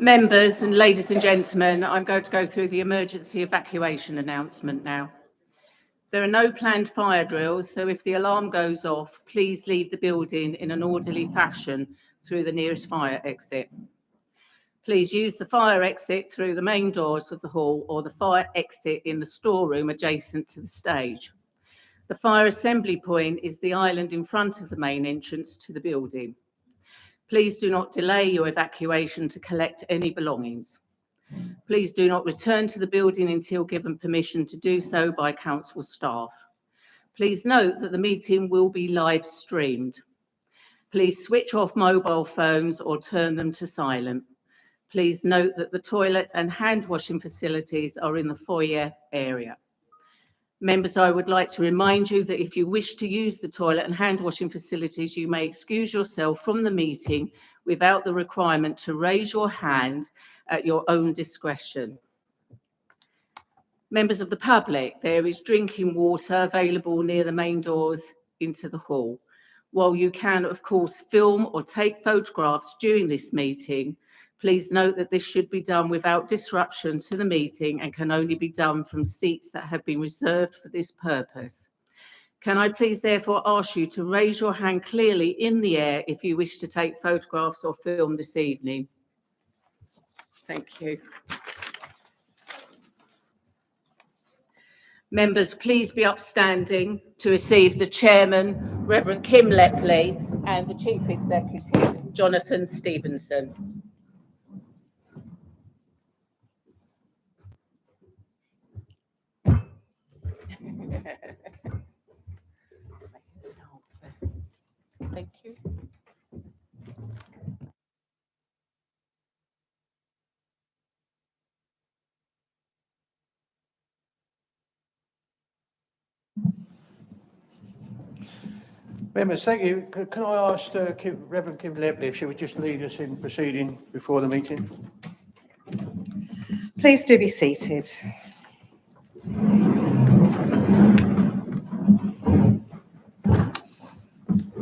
Members and ladies and gentlemen, I'm going to go through the emergency evacuation announcement now. There are no planned fire drills, so if the alarm goes off, please leave the building in an orderly fashion through the nearest fire exit. Please use the fire exit through the main doors of the hall or the fire exit in the storeroom adjacent to the stage. The fire assembly point is the island in front of the main entrance to the building. Please do not delay your evacuation to collect any belongings. Please do not return to the building until given permission to do so by council staff. Please note that the meeting will be live streamed. Please switch off mobile phones or turn them to silent. Please note that the toilet and hand washing facilities are in the foyer area. Members, I would like to remind you that if you wish to use the toilet and hand washing facilities, you may excuse yourself from the meeting without the requirement to raise your hand at your own discretion. Members of the public, there is drinking water available near the main doors into the hall. While you can, of course, film or take photographs during this meeting, please note that this should be done without disruption to the meeting and can only be done from seats that have been reserved for this purpose. Can I please therefore ask you to raise your hand clearly in the air if you wish to take photographs or film this evening? Thank you. Members, please be upstanding to receive the Chairman, Reverend Kim Lepley, and the Chief Executive, Jonathan Stevenson. Thank you. Members, thank you. Can I ask Reverend Kim Lepley if she would just lead us in proceeding before the meeting? Please do be seated.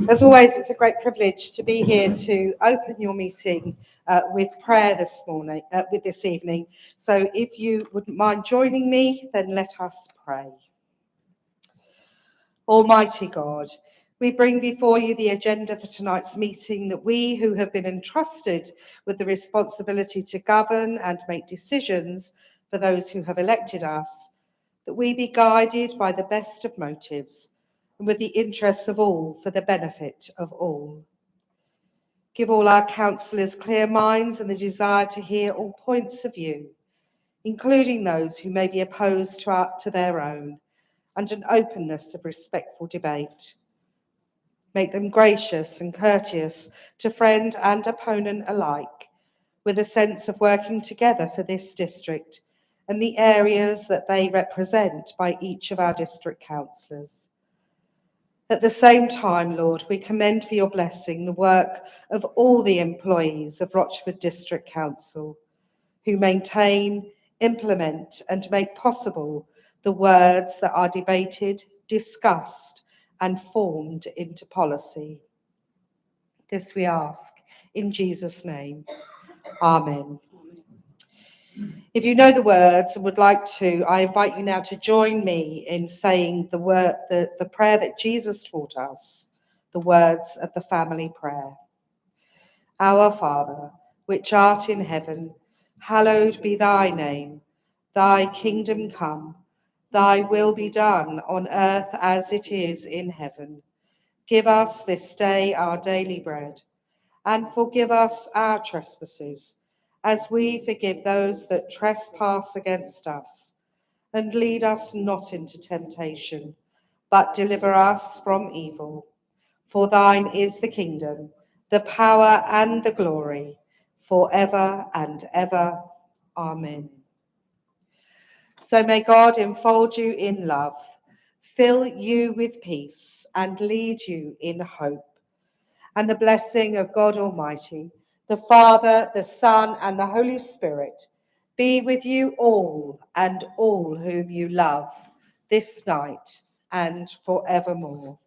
As always, it's a great privilege to be here to open your meeting with prayer this evening. So if you wouldn't mind joining me, then let us pray. Almighty God, we bring before you the agenda for tonight's meeting, that we who have been entrusted with the responsibility to govern and make decisions for those who have elected us, that we be guided by the best of motives and with the interests of all for the benefit of all. Give all our councillors clear minds and the desire to hear all points of view, including those who may be opposed to their own, and an openness of respectful debate. Make them gracious and courteous to friend and opponent alike, with a sense of working together for this district and the areas that they represent by each of our district councillors. At the same time, Lord, we commend for your blessing the work of all the employees of Rochford District Council, who maintain, implement and make possible the words that are debated, discussed and formed into policy. This we ask in Jesus' name. Amen. If you know the words and would like to, I invite you now to join me in saying the prayer that Jesus taught us, the words of the family prayer. Our Father, which art in heaven, hallowed be thy name. Thy kingdom come, thy will be done on earth as it is in heaven. Give us this day our daily bread, and forgive us our trespasses, as we forgive those that trespass against us. And lead us not into temptation, but deliver us from evil. For thine is the kingdom, the power and the glory, forever and ever. Amen. So may God enfold you in love, fill you with peace, and lead you in hope. And the blessing of God Almighty, the Father, the Son, and the Holy Spirit be with you all and all whom you love this night and forevermore.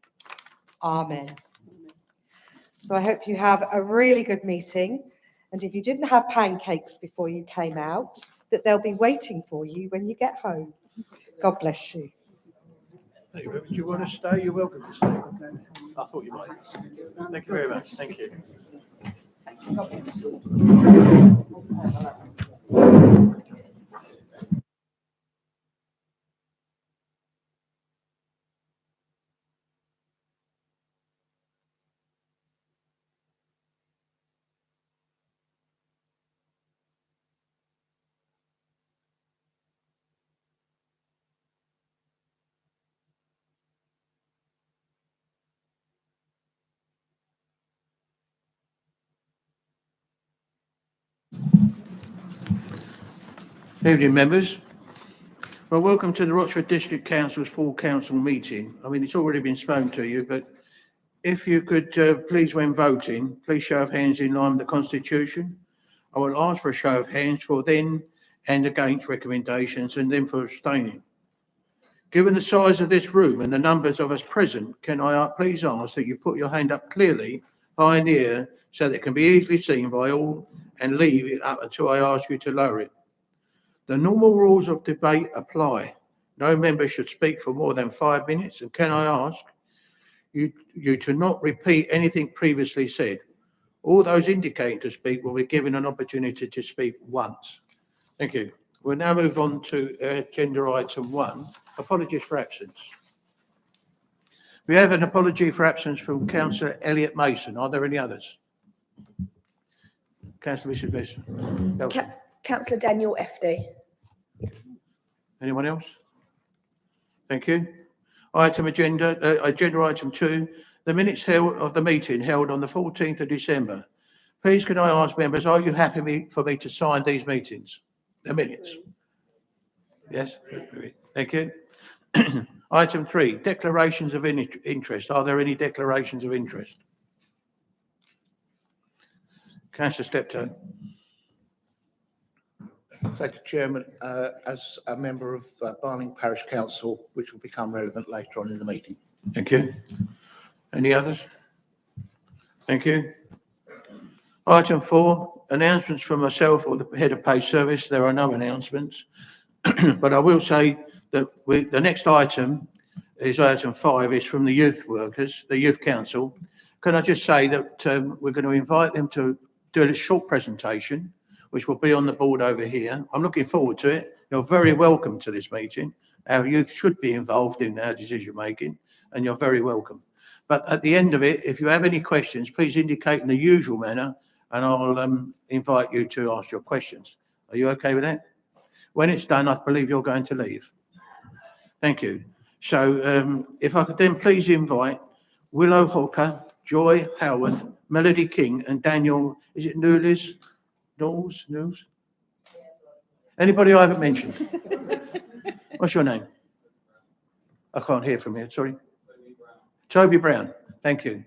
Amen. So I hope you have a really good meeting. And if you didn't have pancakes before you came out, that they'll be waiting for you when you get home. God bless you. Thank you. Do you want to stay? You're welcome to stay. I thought you might. Thank you very much. Thank you. Evening, members. Well, welcome to the Rochford District Council's full council meeting. I mean, it's already been spoken to you, but if you could please, when voting, please show of hands in line with the Constitution. I will ask for a show of hands for then and against recommendations and then for abstaining. Given the size of this room and the numbers of us present, can I please ask that you put your hand up clearly high in the air so that it can be easily seen by all and leave it up until I ask you to lower it. The normal rules of debate apply. No member should speak for more than 5 minutes. And can I ask you to not repeat anything previously said? All those indicating to speak will be given an opportunity to speak once. Thank you. We'll now move on to agenda item 1, apologies for absence. We have an apology for absence from Councillor Elliot Mason. Are there any others? Councillor Bishop Mason. Councillor Daniel FD. Anyone else? Thank you. Agenda item 2, the minutes of the meeting held on the 14th of December. Please can I ask members, are you happy for me to sign these meetings? The minutes? Yes? Thank you. Item 3, declarations of interest. Are there any declarations of interest? Councillor Steptoe. Thank you, Chairman. As a member of Barling Parish Council, which will become relevant later on in the meeting. Thank you. Any others? Thank you. Item 4, announcements from myself or the head of pay service. There are no announcements, but I will say that the next item is item 5, is from the youth workers, the youth council. Can I just say that we're going to invite them to do a short presentation, which will be on the board over here. I'm looking forward to it. You're very welcome to this meeting. Our youth should be involved in our decision making, and you're very welcome. But at the end of it, if you have any questions, please indicate in the usual manner, and I'll invite you to ask your questions. Are you okay with that? When it's done, I believe you're going to leave. Thank you. So if I could then please invite Willow Hawker, Joy Howarth, Melody King, and Daniel, is it Knowles? Anybody I haven't mentioned? What's your name? I can't hear from you, sorry. Toby Brown, thank you.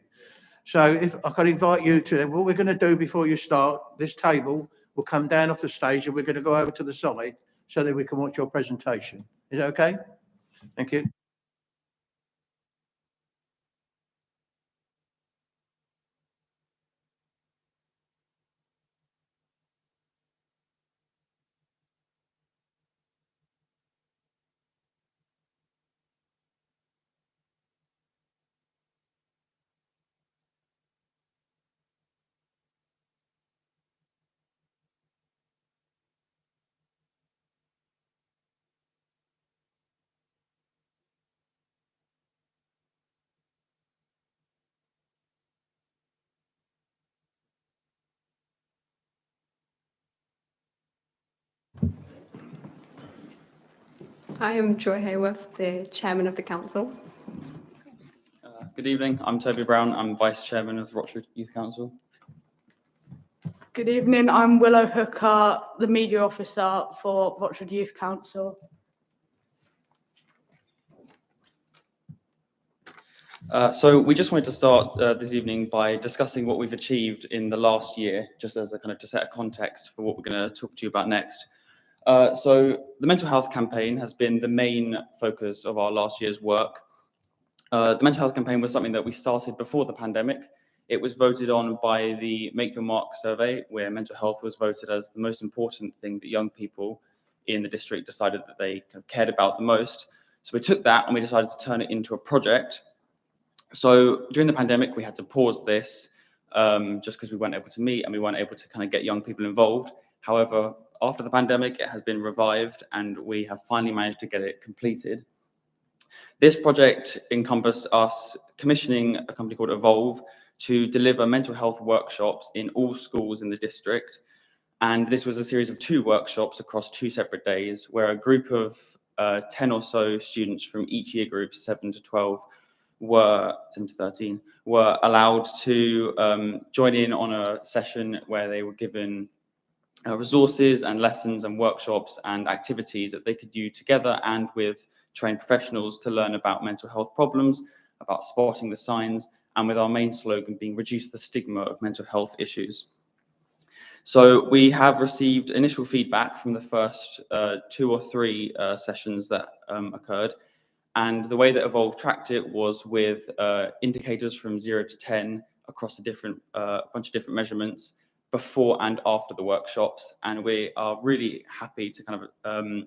So if I could invite you to, what we're going to do before you start, this table will come down off the stage and we're going to go over to the side so that we can watch your presentation. Is that okay? Thank you. I am Joy Hayworth, the Chairman of the Council. Good evening, I'm Toby Brown, I'm Vice Chairman of Rochford Youth Council. Good evening, I'm Willow Hooker, the Media Officer for Rochford Youth Council. So we just wanted to start this evening by discussing what we've achieved in the last year, just as a kind of to set a context for what we're going to talk to you about next. So the mental health campaign has been the main focus of our last year's work. The mental health campaign was something that we started before the pandemic it was voted on by the Make Your Mark survey, where mental health was voted as the most important thing that young people in the district decided that they kind of cared about the most. So we took that and we decided to turn it into a project. So during the pandemic, we had to pause this just because we weren't able to meet and we weren't able to kind of get young people involved. However, after the pandemic, it has been revived and we have finally managed to get it completed. This project encompassed us commissioning a company called Evolve to deliver mental health workshops in all schools in the district. And this was a series of 2 workshops across 2 separate days, where a group of 10 or so students from each year group, 7 to 13, were allowed to join in on a session where they were given resources and lessons and workshops and activities that they could do together and with trained professionals to learn about mental health problems, about spotting the signs, and with our main slogan being reduce the stigma of mental health issues. So we have received initial feedback from the first 2 or 3 sessions that occurred. And the way that Evolve tracked it was with indicators from 0 to 10 across a bunch of different measurements before and after the workshops. And we are really happy to kind of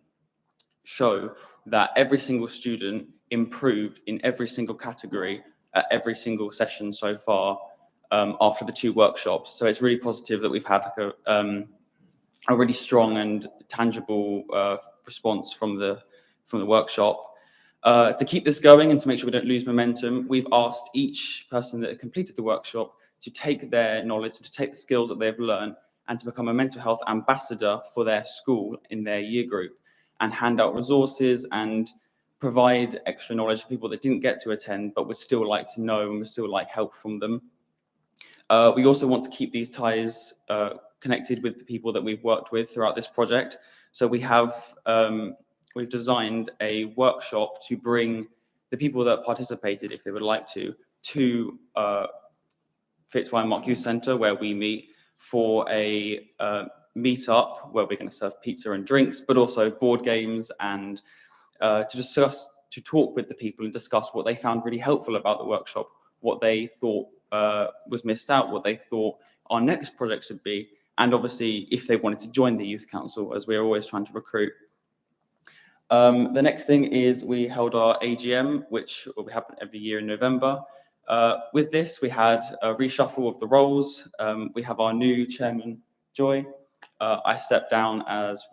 show that every single student improved in every single category at every single session so far after the 2 workshops. So it's really positive that we've had like a really strong and tangible response from the workshop. To keep this going and to make sure we don't lose momentum, we've asked each person that completed the workshop to take their knowledge, to take the skills that they've learned, and to become a mental health ambassador for their school in their year group, and hand out resources and provide extra knowledge for people that didn't get to attend but would still like to know and would still like help from them. We also want to keep these ties connected with the people that we've worked with throughout this project. So we have we've designed a workshop to bring the people that participated, if they would like to Fitzwine Mark Youth Centre, where we meet for a meet-up where we're going to serve pizza and drinks, but also board games and to talk with the people and discuss what they found really helpful about the workshop, what they thought was missed out, what they thought our next project should be, and obviously if they wanted to join the youth council, as we're always trying to recruit. The next thing is we held our AGM, which will happen every year in November. With this, we had a reshuffle of the roles. We have our new chairman, Joy. I stepped down as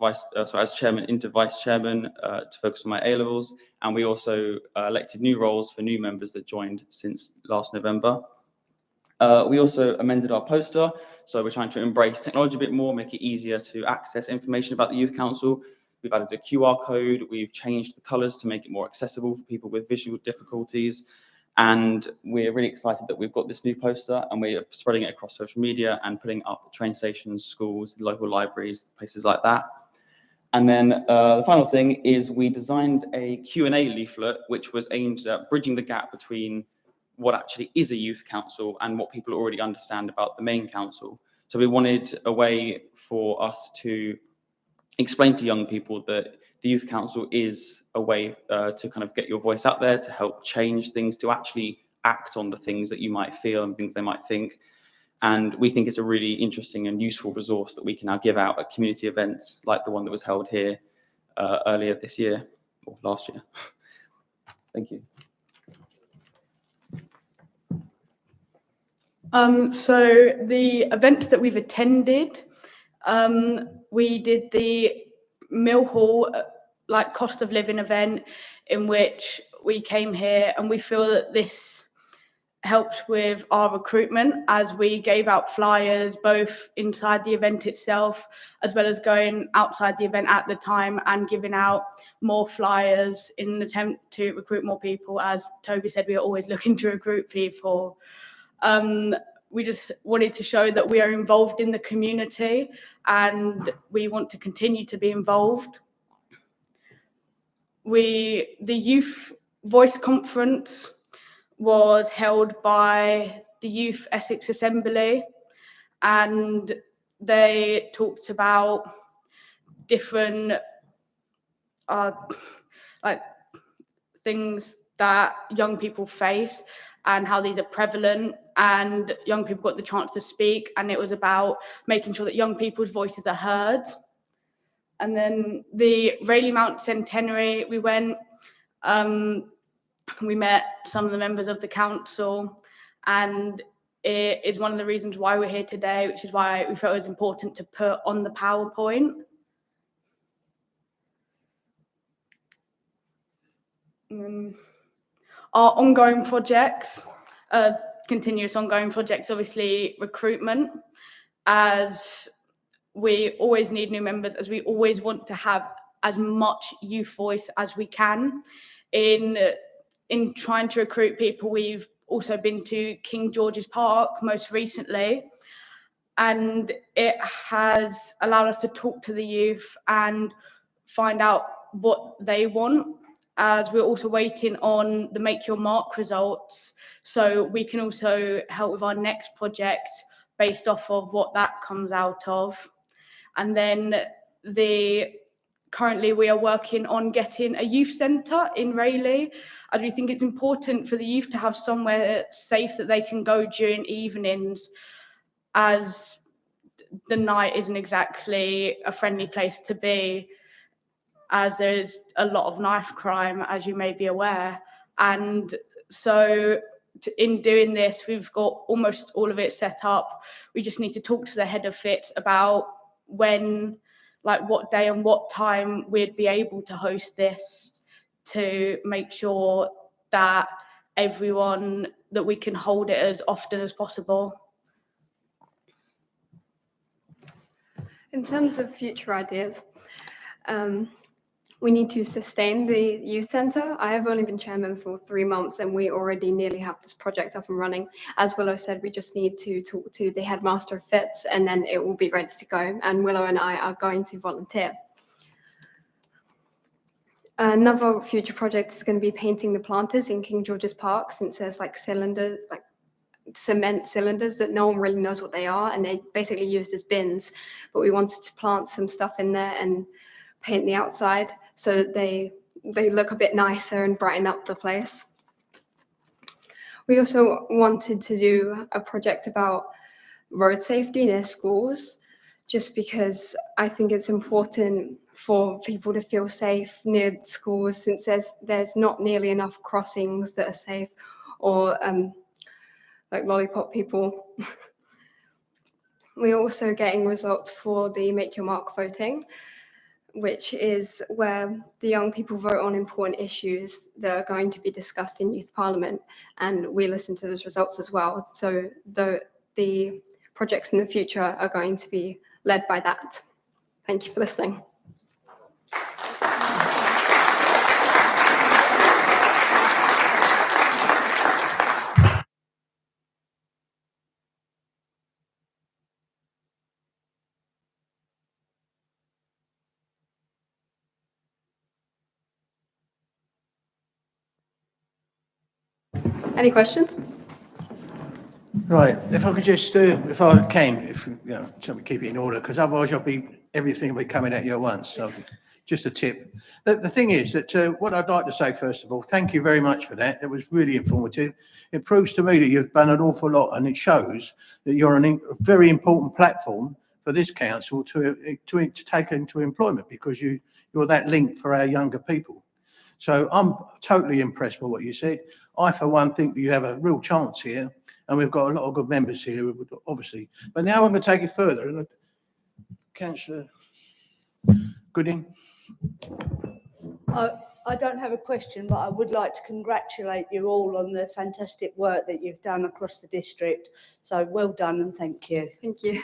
chairman into vice chairman to focus on my A-levels, and we also elected new roles for new members that joined since last November. We also amended our poster, so we're trying to embrace technology a bit more, make it easier to access information about the Youth Council. We've added a QR code, we've changed the colours to make it more accessible for people with visual difficulties, and we're really excited that we've got this new poster and we're spreading it across social media and putting up at train stations, schools, local libraries, places like that. And then the final thing is we designed a Q&A leaflet, which was aimed at bridging the gap between what actually is a youth council and what people already understand about the main council. So we wanted a way for us to explain to young people that the youth council is a way to kind of get your voice out there, to help change things, to actually act on the things that you might feel and things they might think. And we think it's a really interesting and useful resource that we can now give out at community events like the one that was held here earlier this year, or last year. Thank you. So the events that we've attended, we did the Mill Hall cost of living event, in which we came here, and we feel that this helped with our recruitment, as we gave out flyers both inside the event itself as well as going outside the event at the time and giving out more flyers in an attempt to recruit more people. As Toby said, we are always looking to recruit people. We just wanted to show that we are involved in the community and we want to continue to be involved. The Youth Voice Conference was held by the Youth Essex Assembly, and they talked about different things that young people face and how these are prevalent and young people got the chance to speak, and it was about making sure that young people's voices are heard. And then the Rayleigh Mount Centenary, we went, we met some of the members of the council, and it is one of the reasons why we're here today, which is why we felt it was important to put on the PowerPoint. Our ongoing projects, continuous ongoing projects, obviously recruitment, as we always need new members, as we always want to have as much youth voice as we can. In trying to recruit people, we've also been to King George's Park most recently, and it has allowed us to talk to the youth and find out what they want, as we're also waiting on the Make Your Mark results, so we can also help with our next project based off of what that comes out of. And then currently we are working on getting a youth centre in Rayleigh, as we think it's important for the youth to have somewhere safe that they can go during evenings, as the night isn't exactly a friendly place to be, as there is a lot of knife crime, as you may be aware. And so in doing this, we've got almost all of it set up. We just need to talk to the head of FIT about when, like what day and what time we'd be able to host this, to make sure that that we can hold it as often as possible. In terms of future ideas, we need to sustain the youth centre. I have only been chairman for 3 months, and we already nearly have this project up and running. As Willow said, we just need to talk to the headmaster of FITS, and then it will be ready to go. And Willow and I are going to volunteer. Another future project is going to be painting the planters in King George's Park, since there's like cylinders, like cement cylinders that no one really knows what they are, and they basically used as bins. But we wanted to plant some stuff in there and paint the outside so that they look a bit nicer and brighten up the place. We also wanted to do a project about road safety near schools, just because I think it's important for people to feel safe near schools, since there's not nearly enough crossings that are safe, or like lollipop people. We're also getting results for the Make Your Mark voting, which is where the young people vote on important issues that are going to be discussed in Youth Parliament, and we listen to those results as well. So the projects in the future are going to be led by that. Thank you for listening. Any questions? Right, if I could just, if I can, so we keep it in order, because otherwise everything will be coming at you at once. So just a tip. The thing is that what I'd like to say, first of all, thank you very much for that. It was really informative. It proves to me that you've done an awful lot, and it shows that you're a very important platform for this council to take into employment, because you're that link for our younger people. So I'm totally impressed with what you said. I, for one, think that you have a real chance here, and we've got a lot of good members here, obviously. But now I'm going to take it further. And Councillor Gooding. I don't have a question, but I would like to congratulate you all on the fantastic work that you've done across the district. So well done, and thank you. Thank you.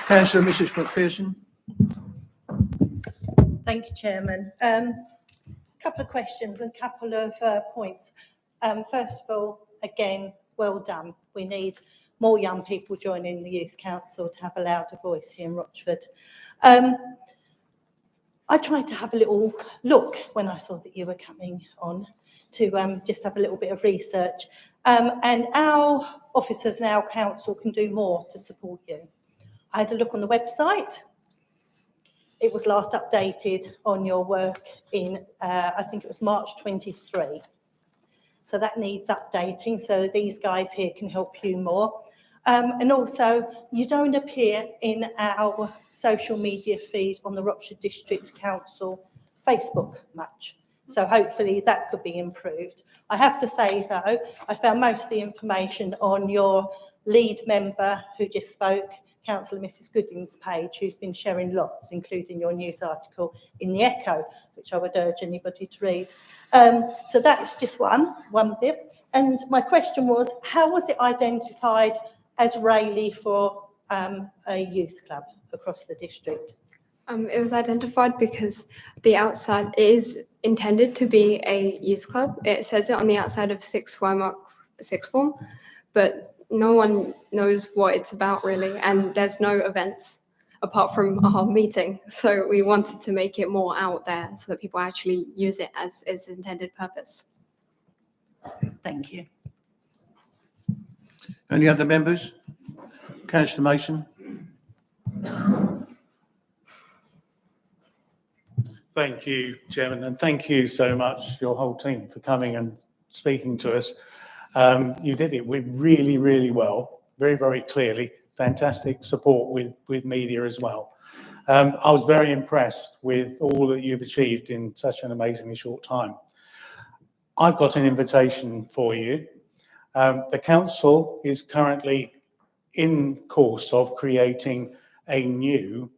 Councillor Mrs McPherson. Thank you, Chairman. A couple of questions and a couple of points. First of all, again, well done. We need more young people joining the Youth Council to have a louder voice here in Rochford. I tried to have a little look when I saw that you were coming on to just have a little bit of research. And our officers and our council can do more to support you. I had a look on the website. It was last updated on your work in, I think it was March 23. So that needs updating, so these guys here can help you more. And also, you don't appear in our social media feed on the Rochford District Council Facebook much. So hopefully that could be improved. I have to say though, I found most of the information on your lead member who just spoke, Councillor Mrs Gooding's page, who's been sharing lots, including your news article in the Echo, which I would urge anybody to read. So that's just one bit. And my question was, how was it identified as Rayleigh for a youth club across the district? It was identified because the outside is intended to be a youth club. It says it on the outside of sixth form, but no one knows what it's about really, and there's no events apart from our meeting. So we wanted to make it more out there so that people actually use it as its intended purpose. Thank you. Any other members? Councillor Mason? Thank you, Chairman, and thank you so much, your whole team, for coming and speaking to us. You did it really, really well, very, very clearly. Fantastic support with media as well. I was very impressed with all that you've achieved in such an amazingly short time. I've got an invitation for you. The council is currently in course of creating a new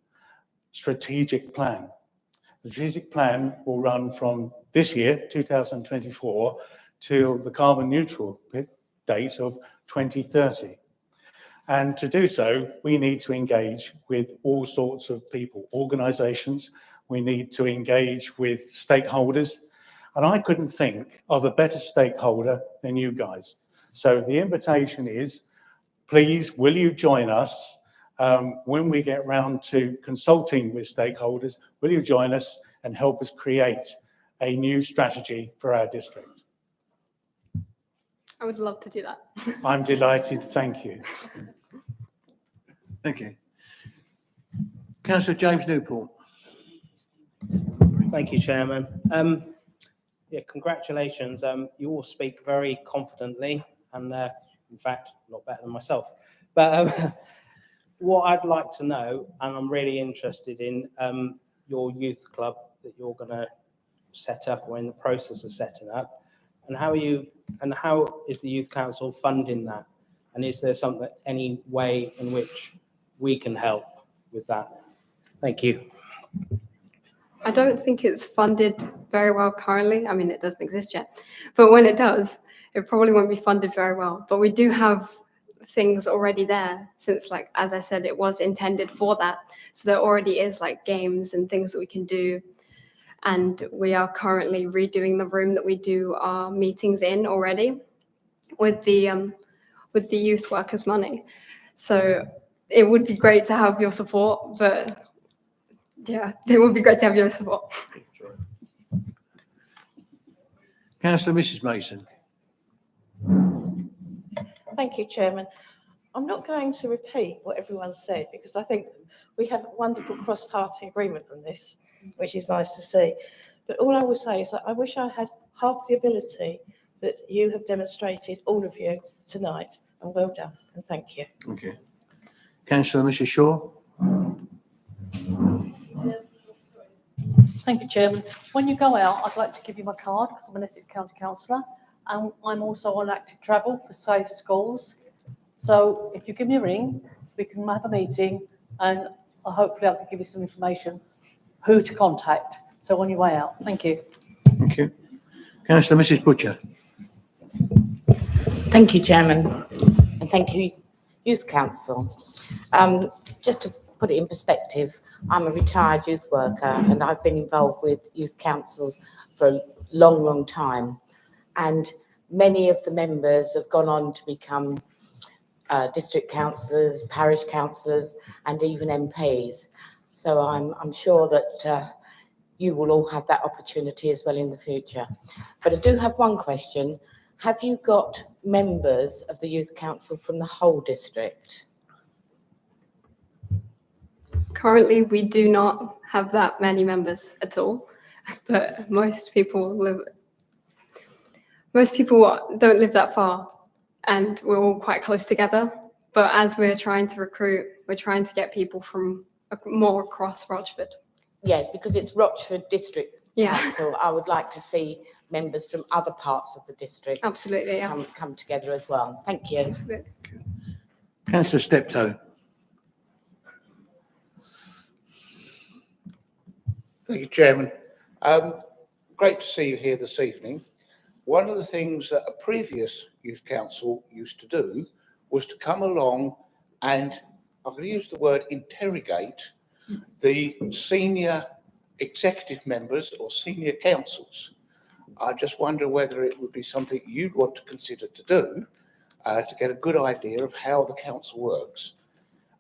strategic plan. The strategic plan will run from this year, 2024, till the carbon neutral date of 2030. And to do so, we need to engage with all sorts of people, organisations. We need to engage with stakeholders. And I couldn't think of a better stakeholder than you guys. So the invitation is, please, will you join us when we get round to consulting with stakeholders? Will you join us and help us create a new strategy for our district? I would love to do that. I'm delighted. Thank you. Thank you. Councillor James Newport. Thank you, Chairman. Yeah, congratulations. You all speak very confidently and in fact, not better than myself. But what I'd like to know, and I'm really interested in your youth club that you're going to set up or in the process of setting up, and how is the Youth Council funding that? And is there any way in which we can help with that? Thank you. I don't think it's funded very well currently. I mean, it doesn't exist yet, but when it does, it probably won't be funded very well. But we do have things already there since, like, as I said, it was intended for that. So there already is like games and things that we can do. And we are currently redoing the room that we do our meetings in already with the youth workers' money. So it would be great to have your support, but yeah, it would be great to have your support. Councillor Mrs Mason. Thank you, Chairman. I'm not going to repeat what everyone said because I think we have a wonderful cross-party agreement on this, which is nice to see. But all I will say is that I wish I had half the ability that you have demonstrated, all of you, tonight. And well done, and thank you. Thank you. Councillor Mrs Shaw. Thank you, Chairman. When you go out, I'd like to give you my card because I'm an Essex County Councillor, and I'm also on active travel for Safe Schools. So if you give me a ring, we can have a meeting, and hopefully I can give you some information who to contact. So on your way out, thank you. Thank you. Councillor Mrs Butcher. Thank you, Chairman, and thank you, Youth Council. Just to put it in perspective, I'm a retired youth worker and I've been involved with youth councils for a long, long time. And many of the members have gone on to become district councillors, parish councillors, and even MPs. So I'm sure that you will all have that opportunity as well in the future. But I do have one question. Have you got members of the Youth Council from the whole district? Currently, we do not have that many members at all, but most people live. Most people don't live that far, and we're all quite close together. But as we're trying to recruit, we're trying to get people from more across Rochford. Yes, because it's Rochford District Yeah. Council. I would like to see members from other parts of the district Absolutely, yeah. come together as well. Thank you. Absolutely. Councillor Steptoe. Thank you, Chairman. Great to see you here this evening. One of the things that a previous youth council used to do was to come along and, I'm going to use the word interrogate, the senior executive members or senior councils. I just wonder whether it would be something you'd want to consider to do to get a good idea of how the council works.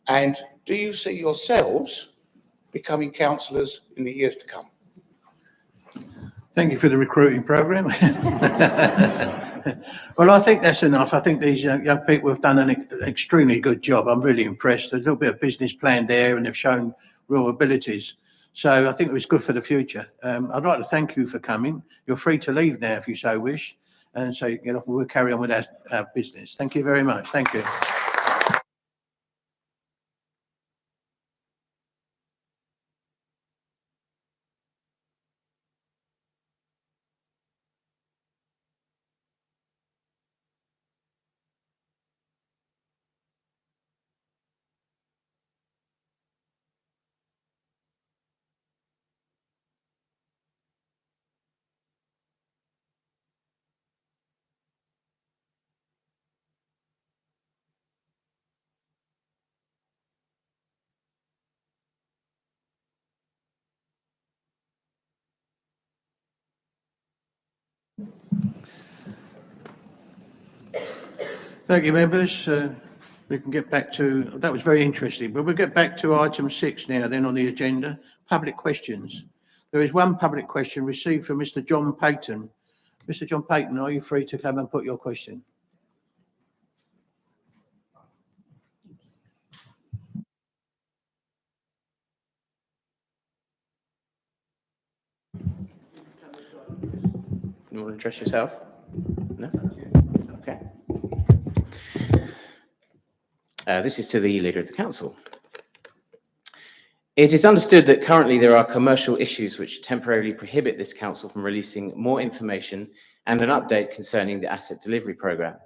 And do you see yourselves becoming councillors in the years to come? Thank you for the recruiting programme. Well, I think that's enough. I think these young people have done an extremely good job. I'm really impressed. There's a little bit of business plan there and they've shown real abilities. So I think it was good for the future. I'd like to thank you for coming. You're free to leave now if you so wish. And so we'll carry on with our business. Thank you very much. Thank you. Thank you, members. We can get back to, that was very interesting, but we'll get back to item 6 now then on the agenda, public questions. There is one public question received from Mr. John Payton. Mr. John Payton, are you free to come and put your question? You want to address yourself? No? Okay. This is to the Leader of the Council. It is understood that currently there are commercial issues which temporarily prohibit this council from releasing more information and an update concerning the asset delivery programme.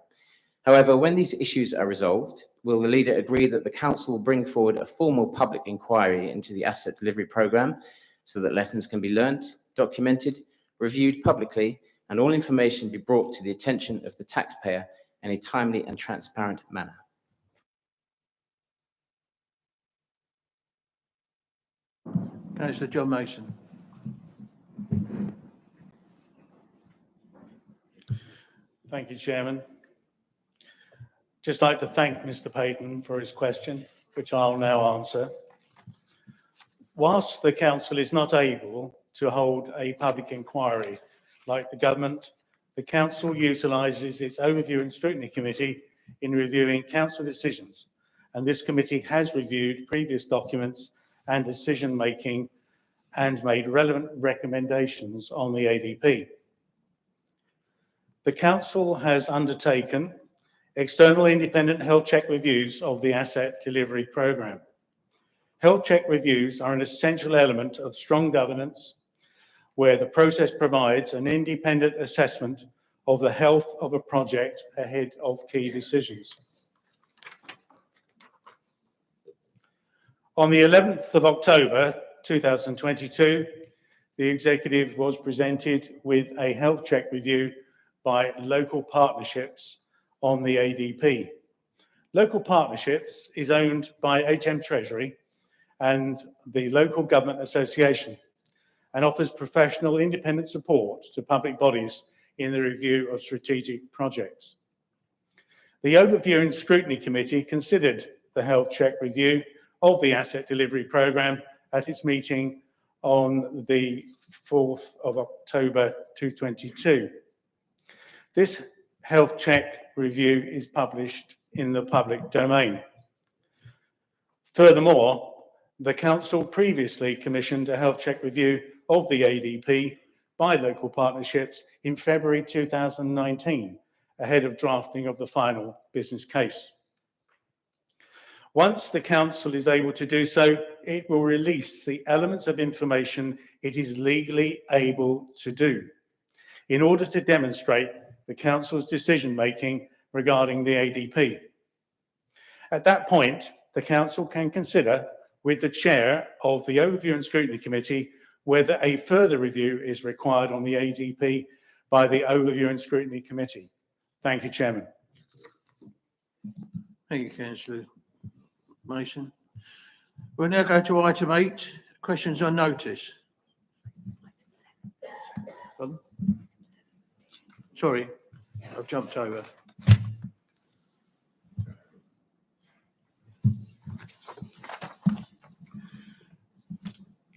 However, when these issues are resolved, will the Leader agree that the council will bring forward a formal public inquiry into the asset delivery programme so that lessons can be learnt, documented, reviewed publicly, and all information be brought to the attention of the taxpayer in a timely and transparent manner? Councillor John Mason. Thank you, Chairman. Just like to thank Mr. Payton for his question, which I'll now answer. Whilst the council is not able to hold a public inquiry like the government, the council utilises its Overview and Scrutiny Committee in reviewing council decisions, and this committee has reviewed previous documents and decision-making and made relevant recommendations on the ADP. The council has undertaken external independent health check reviews of the asset delivery programme. Health check reviews are an essential element of strong governance, where the process provides an independent assessment of the health of a project ahead of key decisions. On the 11th of October 2022, the executive was presented with a health check review by Local Partnerships on the ADP. Local Partnerships is owned by HM Treasury and the Local Government Association and offers professional independent support to public bodies in the review of strategic projects. The Overview and Scrutiny Committee considered the health check review of the asset delivery programme at its meeting on the 4th of October 2022. This health check review is published in the public domain. Furthermore, the council previously commissioned a health check review of the ADP by local partnerships in February 2019, ahead of drafting of the final business case. Once the council is able to do so, it will release the elements of information it is legally able to do in order to demonstrate the council's decision-making regarding the ADP. At that point, the council can consider with the chair of the Overview and Scrutiny Committee whether a further review is required on the ADP by the Overview and Scrutiny Committee. Thank you, Chairman. Thank you, Councillor Mason. We'll now go to item 8, questions on notice. Pardon? Sorry, I've jumped over.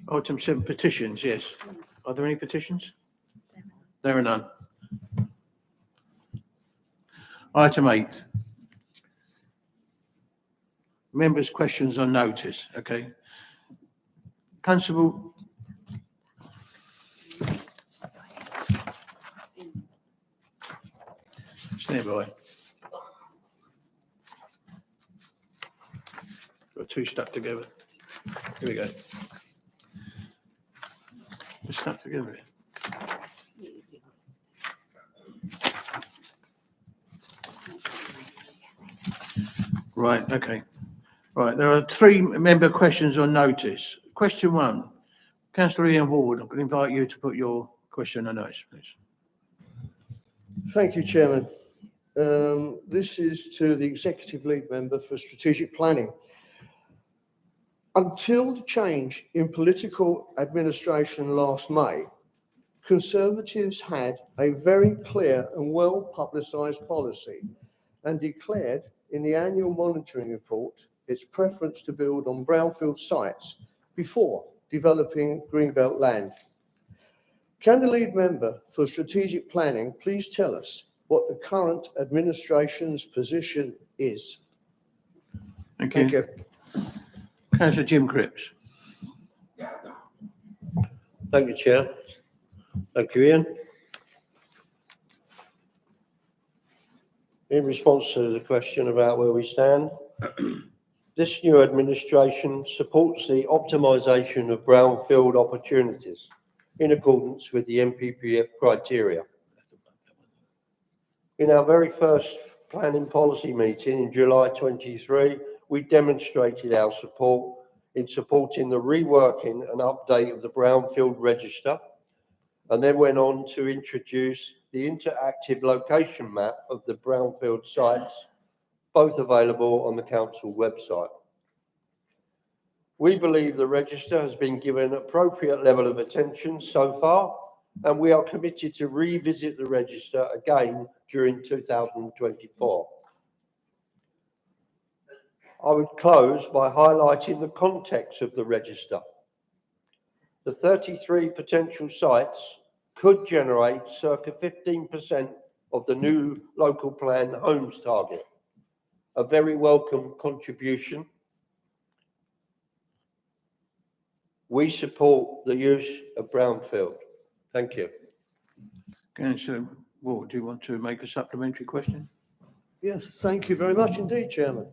Item 7, petitions, yes. Are there any petitions? There are none. Item 8. Members' questions on notice, okay. Constable. Stand by. Got two stuck together. Here we go. They're stuck together. Right, okay. Right, there are 3 member questions on notice. Question 1, Councillor Ian Ward, I'm going to invite you to put your question on notice, please. Thank you, Chairman. This is to the Executive Lead Member for Strategic Planning. Until the change in political administration last May, Conservatives had a very clear and well-publicised policy and declared in the annual monitoring report its preference to build on brownfield sites before developing greenbelt land. Can the lead member for strategic planning please tell us what the current administration's position is? Thank you. Thank you. Councillor Jim Cripps. Thank you, Chair. Thank you, Ian. In response to the question about where we stand, this new administration supports the optimisation of brownfield opportunities in accordance with the NPPF criteria. In our very first planning policy meeting in July 23, we demonstrated our support in supporting the reworking and update of the brownfield register, and then went on to introduce the interactive location map of the brownfield sites, both available on the council website. We believe the register has been given an appropriate level of attention so far, and we are committed to revisit the register again during 2024. I would close by highlighting the context of the register. The 33 potential sites could generate circa 15% of the new local plan homes target, a very welcome contribution. We support the use of brownfield. Thank you. Councillor Ward, do you want to make a supplementary question? Yes, thank you very much indeed, Chairman.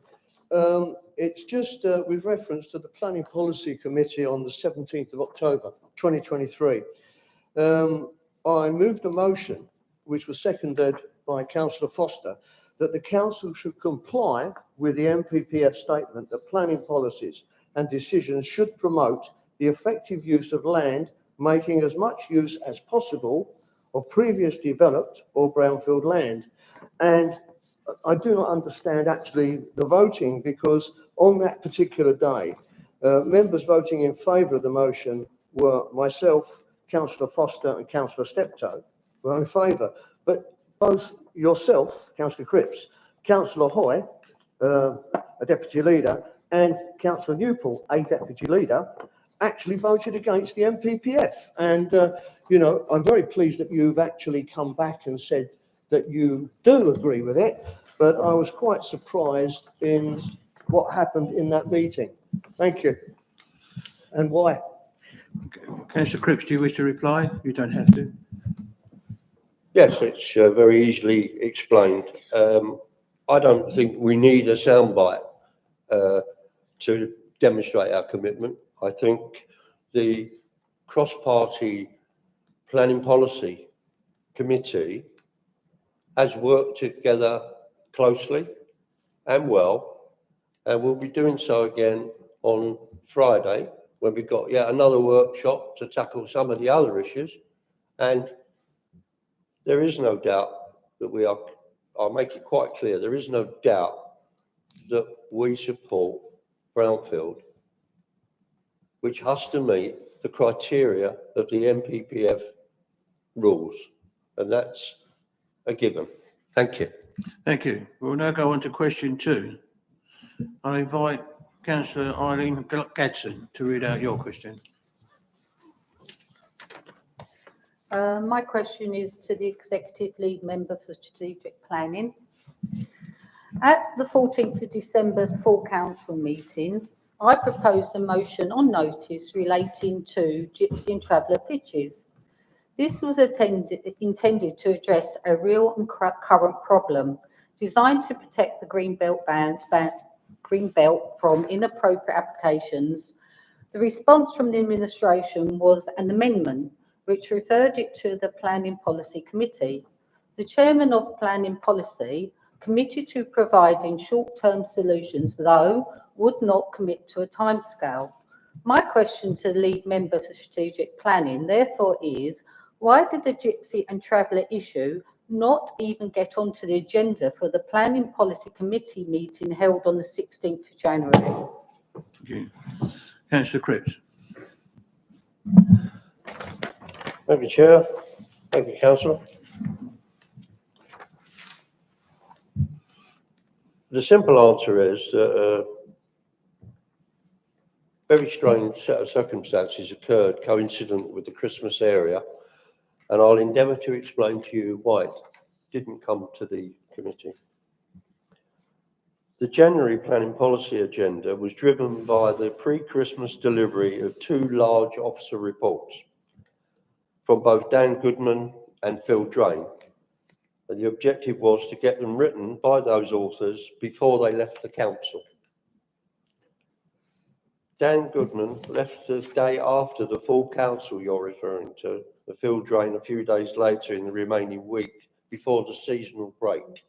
It's just with reference to the Planning Policy Committee on the 17th of October 2023. I moved a motion, which was seconded by Councillor Foster, that the Council should comply with the NPPF statement that planning policies and decisions should promote the effective use of land, making as much use as possible of previous developed or brownfield land. And I do not understand actually the voting, because on that particular day, members voting in favour of the motion were myself, Councillor Foster and Councillor Steptoe were in favour. But both yourself, Councillor Cripps, Councillor Hoy, a deputy leader, and Councillor Newport, a deputy leader, actually voted against the NPPF. And, you know, I'm very pleased that you've actually come back and said that you do agree with it, but I was quite surprised in what happened in that meeting. Thank you. And why? Councillor Cripps, do you wish to reply? You don't have to. Yes, it's very easily explained. I don't think we need a soundbite to demonstrate our commitment. I think the cross-party planning policy committee has worked together closely and well, and we'll be doing so again on Friday when we've got yet another workshop to tackle some of the other issues. And there is no doubt that I'll make it quite clear, there is no doubt that we support brownfield, which has to meet the criteria of the NPPF rules, and that's a given. Thank you. Thank you. We'll now go on to question 2. I'll invite Councillor Eileen Gadsden to read out your question. My question is to the Executive Lead Member for Strategic Planning. At the 14th of December's full council meeting, I proposed a motion on notice relating to Gypsy and Traveller pitches. This was intended to address a real and current problem designed to protect the Greenbelt from inappropriate applications. The response from the administration was an amendment which referred it to the Planning Policy Committee. The chairman of Planning Policy committed to providing short-term solutions, though would not commit to a timescale. My question to the lead member for strategic planning, therefore, is why did the Gypsy and Traveller issue not even get onto the agenda for the Planning Policy Committee meeting held on the 16th of January? Thank you. Councillor Cripps. Thank you, Chair. Thank you, Councillor. The simple answer is that a very strange set of circumstances occurred coincident with the Christmas area, and I'll endeavour to explain to you why it didn't come to the committee. The January planning policy agenda was driven by the pre-Christmas delivery of 2 large officer reports from both Dan Goodman and Phil Drain. And the objective was to get them written by those authors before they left the council. Dan Goodman left the day after the full council you're referring to, the Phil Drain a few days later in the remaining week before the seasonal break.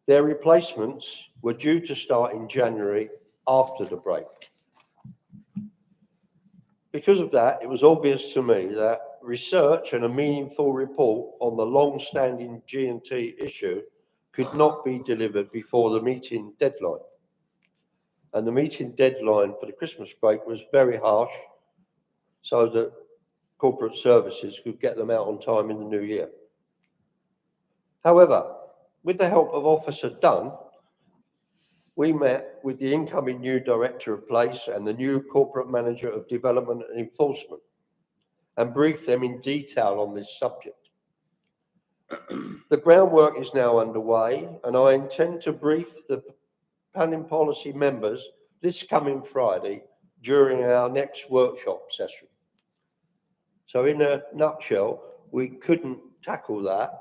Their replacements were due to start in January after the break. Because of that, it was obvious to me that research and a meaningful report on the long-standing G&T issue could not be delivered before the meeting deadline. And the meeting deadline for the Christmas break was very harsh, so that corporate services could get them out on time in the new year. However, with the help of Officer Dunn, we met with the incoming new director of place and the new corporate manager of development and enforcement and briefed them in detail on this subject. The groundwork is now underway, and I intend to brief the planning policy members this coming Friday during our next workshop session. So in a nutshell, we couldn't tackle that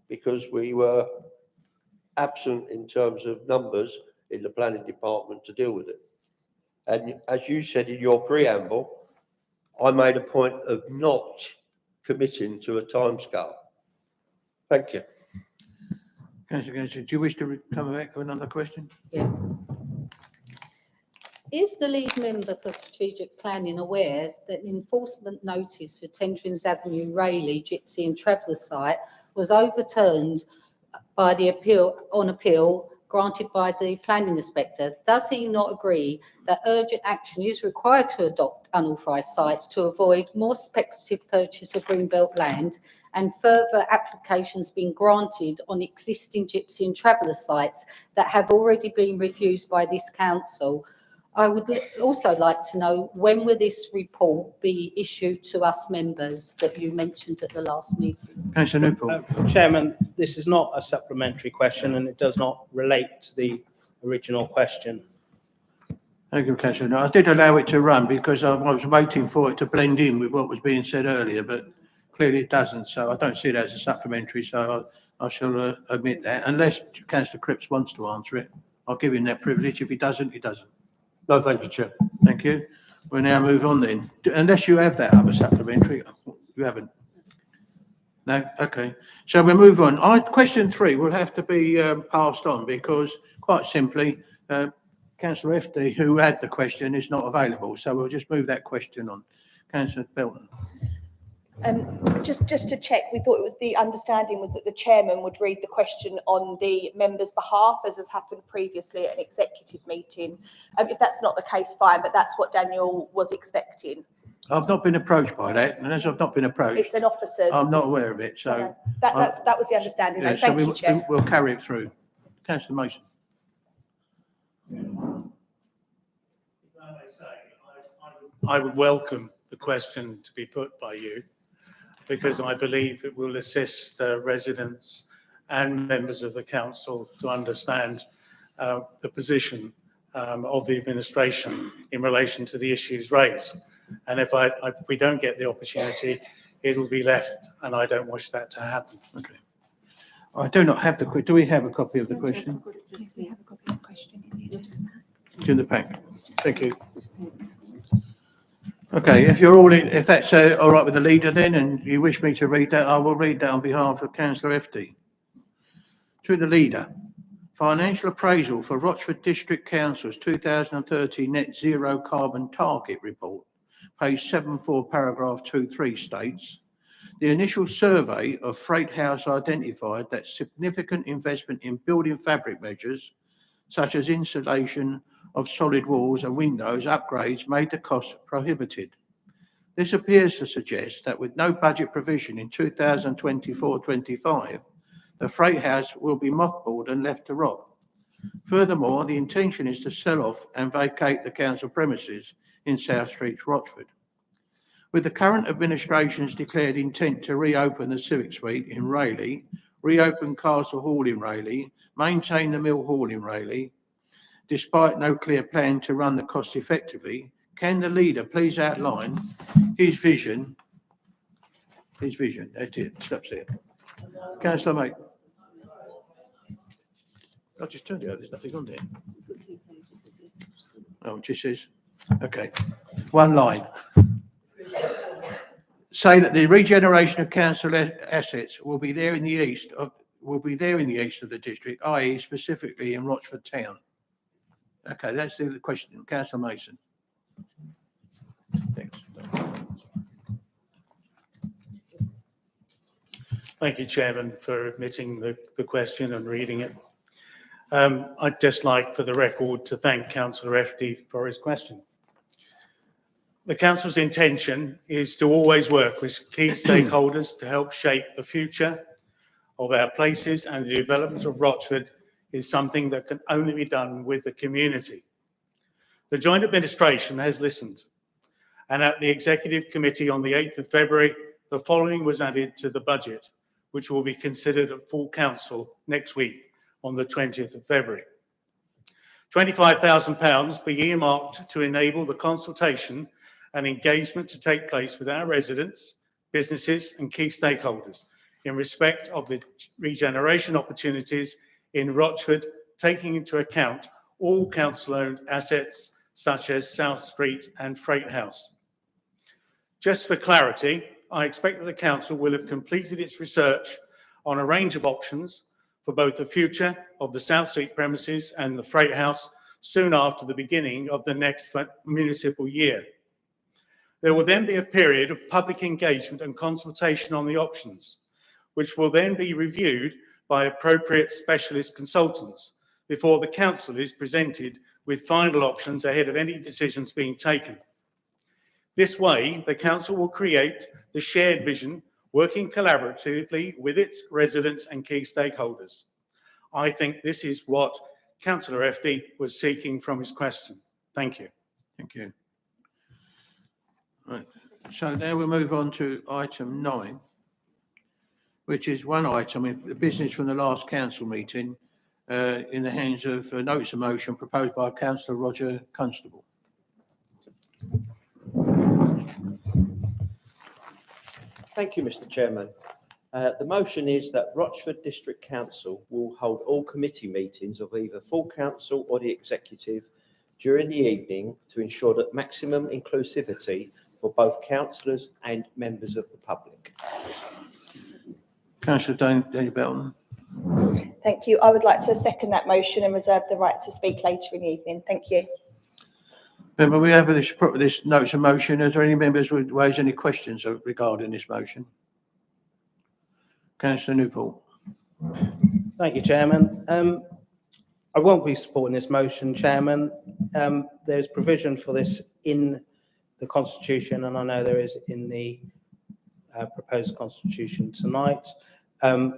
because we were absent in terms of numbers in the planning department to deal with it. And as you said in your preamble, I made a point of not committing to a timescale. Thank you. Councillor Gadsden, do you wish to come back with another question? Yeah. Is the lead member for strategic planning aware that the enforcement notice for Tenterins Avenue, Rayleigh, Gypsy and Traveller site was overturned by the appeal granted by the planning inspector? Does he not agree that urgent action is required to adopt unauthorised sites to avoid more speculative purchase of Greenbelt land and further applications being granted on existing Gypsy and Traveller sites that have already been refused by this council? I would also like to know, when will this report be issued to us members that you mentioned at the last meeting? Councillor Newport. Chairman, this is not a supplementary question and it does not relate to the original question. Thank you, Councillor. No, I did allow it to run because I was waiting for it to blend in with what was being said earlier, but clearly it doesn't, so I don't see that as a supplementary, so I shall omit that, unless Councillor Cripps wants to answer it. I'll give him that privilege. If he doesn't, he doesn't. No, thank you, Chair. Thank you. We'll now move on then, unless you have that other supplementary. You haven't? No? Okay. So we'll move on. Question 3 will have to be passed on because, quite simply, Councillor FD, who had the question, is not available. So we'll just move that question on. Councillor Belton. Just to check, we thought it was the understanding was that the chairman would read the question on the member's behalf, as has happened previously at an executive meeting. If that's not the case, fine, but that's what Daniel was expecting. I've not been approached by that, and as I've not been approached, It's an officer. I'm not aware of it. So No, that was the understanding. yeah, Though. so Thank you, Chair. we'll carry it through. Councillor Mason. I would welcome the question to be put by you because I believe it will assist residents and members of the council to understand the position of the administration in relation to the issues raised. And if we don't get the opportunity, it'll be left, and I don't wish that to happen. Okay. I do not have the question. Do we have a copy of the question? We have a copy of the question It's in the pack. Thank you. Okay, if you're all in, if that's all right with the leader then, and you wish me to read that, I will read that on behalf of Councillor FD. To the leader, financial appraisal for Rochford District Council's 2030 net zero carbon target report, page 74, paragraph 2.3 states, the initial survey of Freight House identified that significant investment in building fabric measures, such as insulation of solid walls and windows upgrades, made the cost prohibited. This appears to suggest that with no budget provision in 2024-25, the Freight House will be mothballed and left to rot. Furthermore, the intention is to sell off and vacate the council premises in South Street, Rochford. With the current administration's declared intent to reopen the Civic Suite in Rayleigh, reopen Castle Hall in Rayleigh, maintain the Mill Hall in Rayleigh, despite no clear plan to run the cost effectively, can the leader please outline his vision? That's it, stops there. Councillor Mate. I just turned it out, there's nothing on there. Oh, it just says, okay, one line. Say that the regeneration of council assets will be there in the east of the district, i.e. specifically in Rochford Town. Okay, that's the question. Councillor Mason. Thanks. Thank you, Chairman, for admitting the question and reading it. I'd just like, for the record, to thank Councillor FD for his question. The Council's intention is to always work with key stakeholders to help shape the future of our places, and the development of Rochford is something that can only be done with the community. The Joint Administration has listened, and at the Executive Committee on the 8th of February, the following was added to the budget, which will be considered at full council next week on the 20th of February. £25,000 be earmarked to enable the consultation and engagement to take place with our residents, businesses and key stakeholders in respect of the regeneration opportunities in Rochford, taking into account all council-owned assets such as South Street and Freight House. Just for clarity, I expect that the council will have completed its research on a range of options for both the future of the South Street premises and the Freight House soon after the beginning of the next municipal year. There will then be a period of public engagement and consultation on the options, which will then be reviewed by appropriate specialist consultants before the council is presented with final options ahead of any decisions being taken. This way, the council will create the shared vision, working collaboratively with its residents and key stakeholders. I think this is what Councillor FD was seeking from his question. Thank you. Thank you. Right. So now we'll move on to item 9, which is one item in the business from the last council meeting in the hands of a notice of motion proposed by Councillor Roger Constable. Thank you, Mr. Chairman. The motion is that Rochford District Council will hold all committee meetings of either full council or the executive during the evening to ensure that maximum inclusivity for both councillors and members of the public. Councillor Daniel Belton. Thank you. I would like to second that motion and reserve the right to speak later in the evening. Thank you. Member, we have this notice of motion. Is there any members who would raise any questions regarding this motion? Councillor Newport. Thank you, Chairman. I won't be supporting this motion, Chairman. There's provision for this in the Constitution, and I know there is in the proposed Constitution tonight.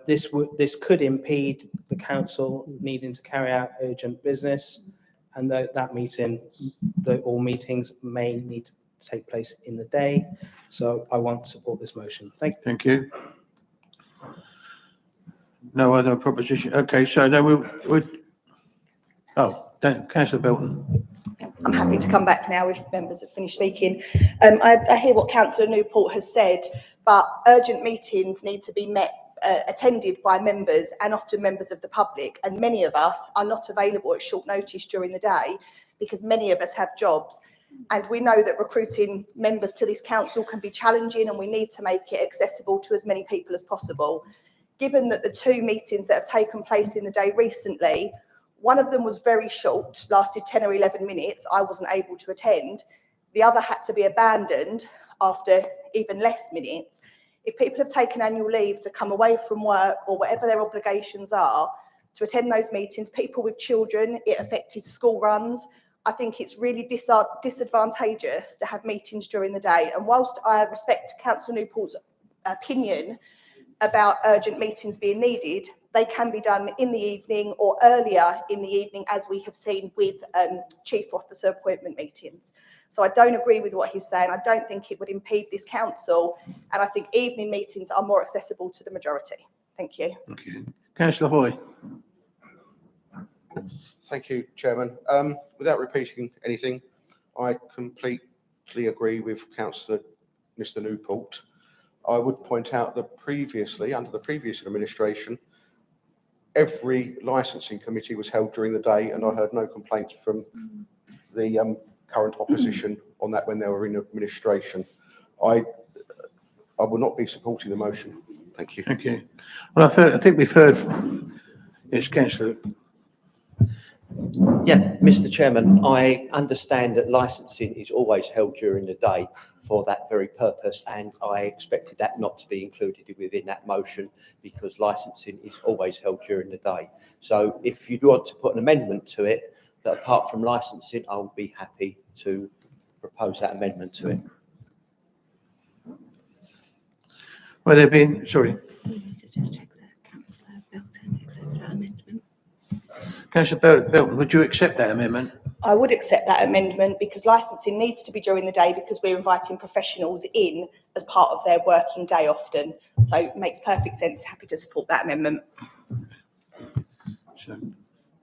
This could impede the council needing to carry out urgent business, and all meetings may need to take place in the day. So I won't support this motion. Thank you. Thank you. No other proposition. Okay, so then Councillor Belton. I'm happy to come back now if members have finished speaking. I hear what Councillor Newport has said, but urgent meetings need to be attended by members and often members of the public, and many of us are not available at short notice during the day because many of us have jobs, and we know that recruiting members to this council can be challenging, and we need to make it accessible to as many people as possible. Given that the 2 meetings that have taken place in the day recently, one of them was very short, lasted 10 or 11 minutes, I wasn't able to attend. The other had to be abandoned after even less minutes. If people have taken annual leave to come away from work or whatever their obligations are to attend those meetings, people with children, it affected school runs. I think it's really disadvantageous to have meetings during the day. And whilst I respect Councillor Newport's opinion about urgent meetings being needed, they can be done in the evening or earlier in the evening, as we have seen with chief officer appointment meetings. So I don't agree with what he's saying. I don't think it would impede this council, and I think evening meetings are more accessible to the majority. Thank you. Thank you. Councillor Hoy. Thank you, Chairman. Without repeating anything, I completely agree with Councillor Mr. Newport. I would point out that previously, under the previous administration, every licensing committee was held during the day, and I heard no complaints from the current opposition on that when they were in administration. I will not be supporting the motion. Thank you. Thank you. Well, I think we've heard from... Yes, Councillor. Yeah, Mr. Chairman, I understand that licensing is always held during the day for that very purpose, and I expected that not to be included within that motion because licensing is always held during the day. So if you want to put an amendment to it, that apart from licensing, I will be happy to propose that amendment to it. Well, there have been, sorry. We need to just check that Councillor Belton accepts that amendment. Councillor Belton, would you accept that amendment? I would accept that amendment because licensing needs to be during the day because we're inviting professionals in as part of their working day often. So it makes perfect sense. Happy to support that amendment. So,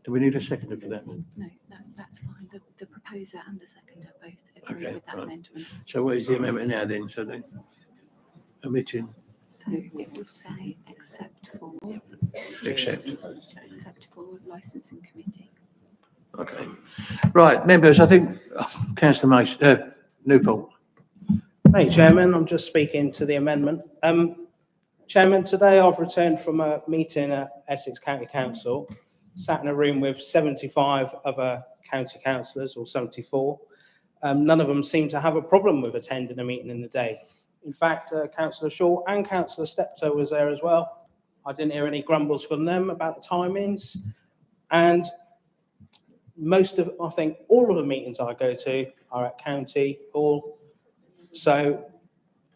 do we need a seconder for that? No, that's fine. The proposer and the seconder both agree with that amendment. So what is the amendment now then? So then, omitting. So it will say except for licensing committee. Okay. Right, members, I think Councillor Newport. Thank you, Chairman. I'm just speaking to the amendment. Chairman, today I've returned from a meeting at Essex County Council, sat in a room with 75 other county councillors, or 74. None of them seem to have a problem with attending a meeting in the day. In fact, Councillor Shaw and Councillor Steptoe was there as well. I didn't hear any grumbles from them about the timings. And I think all of the meetings I go to are at County Hall. So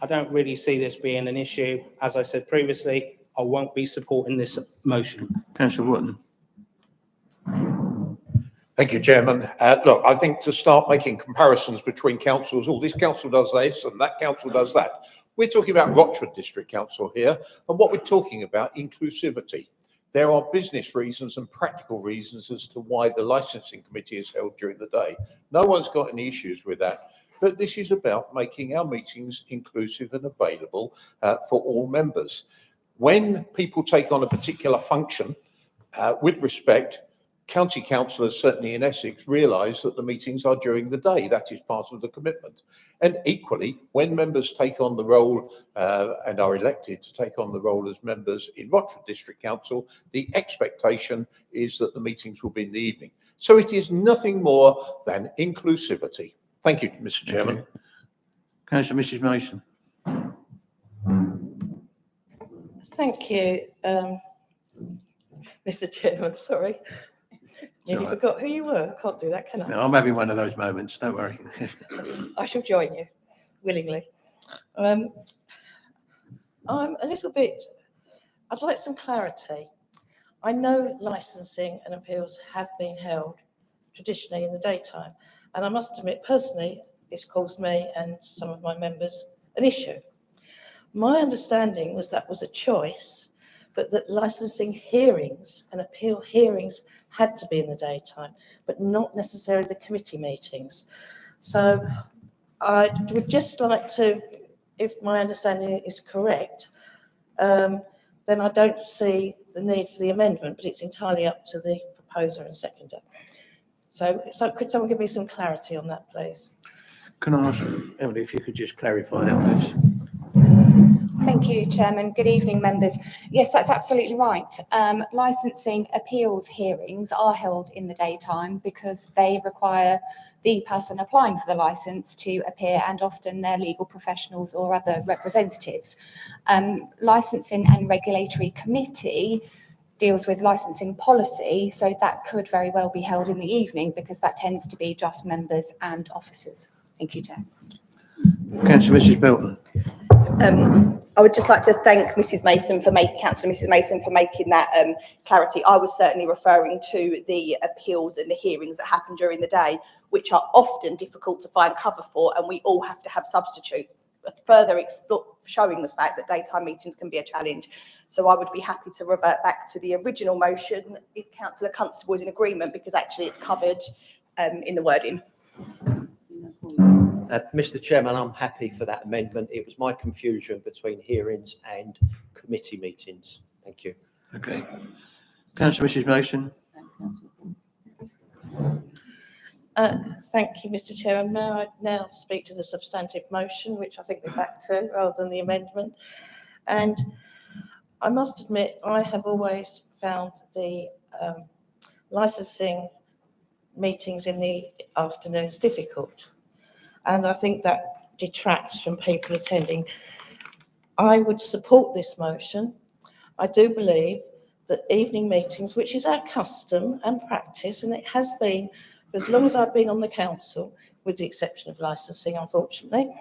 I don't really see this being an issue. As I said previously, I won't be supporting this motion. Councillor Wotton. Thank you, Chairman. Look, I think to start making comparisons between councils, this council does this and that council does that. We're talking about Rochford District Council here, and what we're talking about, inclusivity. There are business reasons and practical reasons as to why the licensing committee is held during the day. No one's got any issues with that. but this is about making our meetings inclusive and available for all members. When people take on a particular function, with respect, county councillors, certainly in Essex, realise that the meetings are during the day. That is part of the commitment. And equally, when members take on the role and are elected to take on the role as members in Rochford District Council, the expectation is that the meetings will be in the evening. So it is nothing more than inclusivity. Thank you, Mr. Chairman. Councillor Mrs Mason. Thank you, Mr. Chairman, sorry. Nearly all right. forgot who you were. I can't do that, can I? No, I'm having one of those moments, don't worry. I shall join you willingly. I'm a little bit, I'd like some clarity. I know licensing and appeals have been held traditionally in the daytime, and I must admit personally, this caused me and some of my members an issue. My understanding was that was a choice, but that licensing hearings and appeal hearings had to be in the daytime, but not necessarily the committee meetings. So I would just like to, if my understanding is correct, then I don't see the need for the amendment, but it's entirely up to the proposer and seconder. So could someone give me some clarity on that, please? Can I ask, Emily, if you could just clarify that, please? Thank you, Chairman. Good evening, members. Yes, that's absolutely right. Licensing appeals hearings are held in the daytime because they require the person applying for the licence to appear, and often their legal professionals or other representatives. Licensing and Regulatory Committee deals with licensing policy, so that could very well be held in the evening because that tends to be just members and officers. Thank you, Chair. Councillor Mrs Belton. I would just like to thank Mrs Mason for making, Councillor Mrs Mason for making that clarity. I was certainly referring to the appeals and the hearings that happen during the day, which are often difficult to find cover for, and we all have to have substitutes, further showing the fact that daytime meetings can be a challenge. So I would be happy to revert back to the original motion if Councillor Constable is in agreement, because actually it's covered in the wording. Mr. Chairman, I'm happy for that amendment. It was my confusion between hearings and committee meetings. Thank you. Okay. Councillor Mrs Mason. Thank you, Mr. Chairman. May I now speak to the substantive motion, which I think we're back to, rather than the amendment? And I must admit, I have always found the licensing meetings in the afternoons difficult. And I think that detracts from people attending. I would support this motion. I do believe that evening meetings, which is our custom and practice, and it has been for as long as I've been on the council, with the exception of licensing, unfortunately,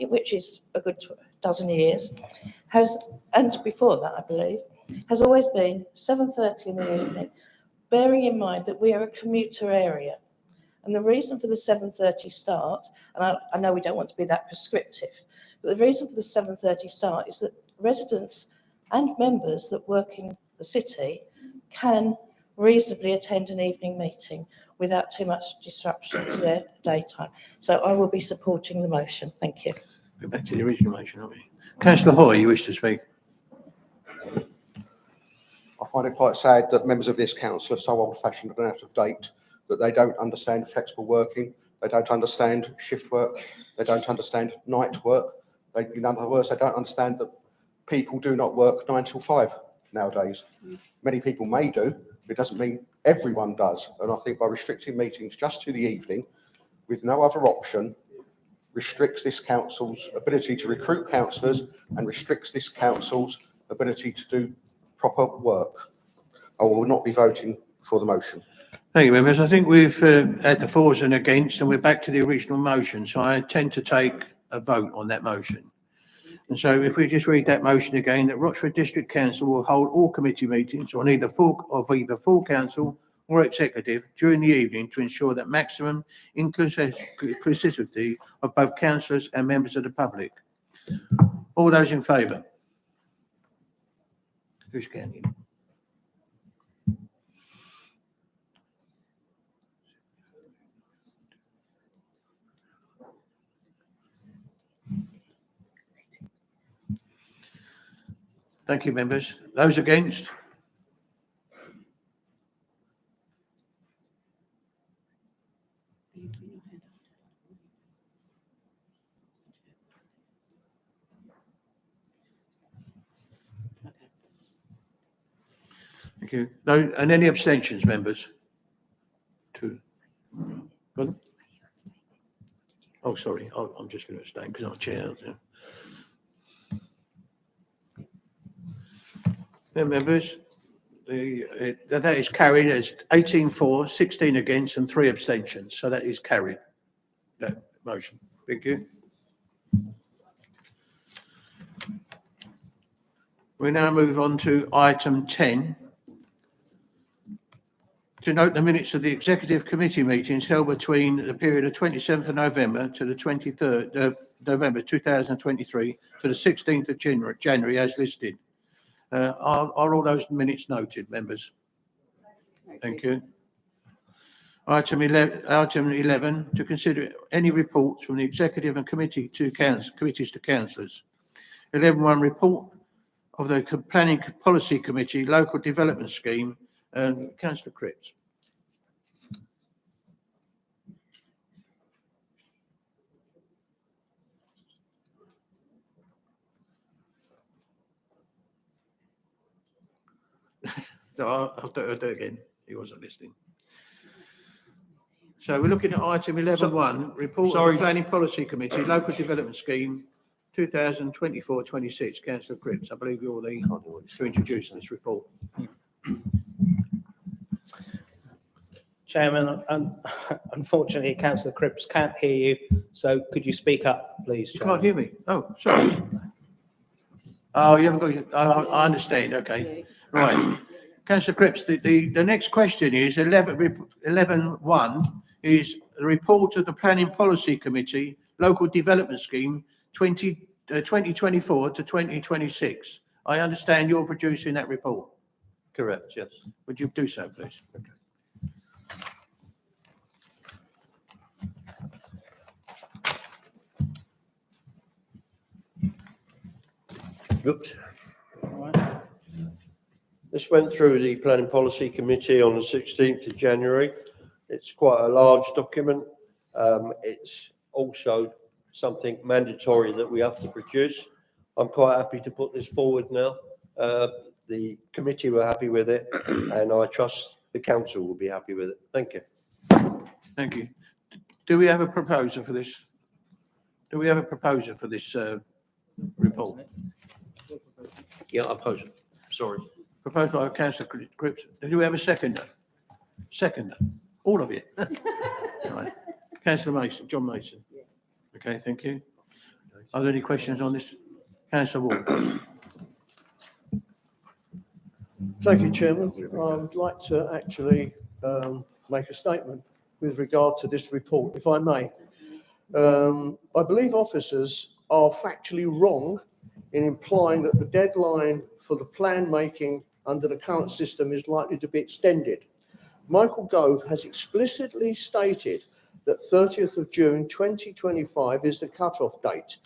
which is a good dozen years, and before that, I believe, has always been 7:30 in the evening, bearing in mind that we are a commuter area. And the reason for the 7:30 start, and I know we don't want to be that prescriptive, but the reason for the 7:30 start is that residents and members that work in the city can reasonably attend an evening meeting without too much disruption to their daytime. So I will be supporting the motion. Thank you. Go back to the original motion, aren't we? Councillor Hoy, you wish to speak? I find it quite sad that members of this council are so old-fashioned and out of date that they don't understand flexible working, they don't understand shift work, they don't understand night work. In other words, they don't understand that people do not work 9 till 5 nowadays. Many people may do, but it doesn't mean everyone does. And I think by restricting meetings just to the evening, with no other option, restricts this council's ability to recruit councillors and restricts this council's ability to do proper work. I will not be voting for the motion. Thank you, members. I think we've had the fors and against, and we're back to the original motion. So I intend to take a vote on that motion. And so if we just read that motion again, that Rochford District Council will hold all committee meetings on either full council or executive during the evening to ensure that maximum inclusivity of both councillors and members of the public. All those in favour? Who's counting? Thank you, members. Those against? Thank you. No, and any abstentions, members? Two. Pardon? Oh, sorry. I'm just going to abstain because I'm chair. Yeah, members, that is carried as 18 for, 16 against and 3 abstentions. So that is carried, that motion. Thank you. We now move on to item 10. To note the minutes of the executive committee meetings held between the period of 27th of November to the 23rd November 2023 to the 16th of January as listed. Are all those minutes noted, members? Thank you. Item 11, to consider any reports from the executive and committees to councillors. 11.1 report of the Planning Policy Committee Local Development Scheme. Councillor Cripps. No, I'll do it again. He wasn't listening. So we're looking at item 11.1, report of the Planning Policy Committee Local Development Scheme 2024-26. Councillor Cripps, I believe you're the to introduce this report. Chairman, unfortunately, Councillor Cripps can't hear you, so could you speak up, please? You can't hear me? Oh, sorry. Oh, you haven't got, I understand, okay. Right. Councillor Cripps, the next question is 11.1 is the report of the Planning Policy Committee Local Development Scheme 2024 to 2026. I understand you're producing that report. Correct, yes. Would you do so, please? Okay. Oops. This went through the Planning Policy Committee on the 16th of January. It's quite a large document. It's also something mandatory that we have to produce. I'm quite happy to put this forward now. The committee were happy with it, and I trust the council will be happy with it. Thank you. Thank you. Do we have a proposer for this? Do we have a proposer for this report? Yeah, I oppose it. Sorry. Proposed by Councillor Cripps. Do we have a seconder? Seconder. All of you. Right. Councillor Mason, John Mason. Okay, thank you. Are there any questions on this? Councillor Ward. Thank you, Chairman. I would like to actually make a statement with regard to this report, if I may. I believe officers are factually wrong in implying that the deadline for the plan making under the current system is likely to be extended. Michael Gove has explicitly stated that 30th of June 2025 is the cut-off date.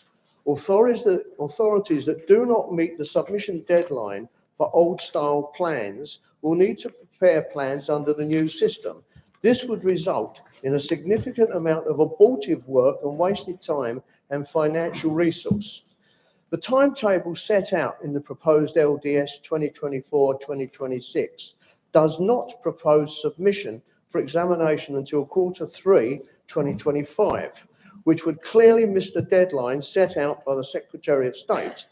Authorities that do not meet the submission deadline for old-style plans will need to prepare plans under the new system. This would result in a significant amount of abortive work and wasted time and financial resource. The timetable set out in the proposed LDS 2024-2026 does not propose submission for examination until Q3 2025, which would clearly miss the deadline set out by the Secretary of State.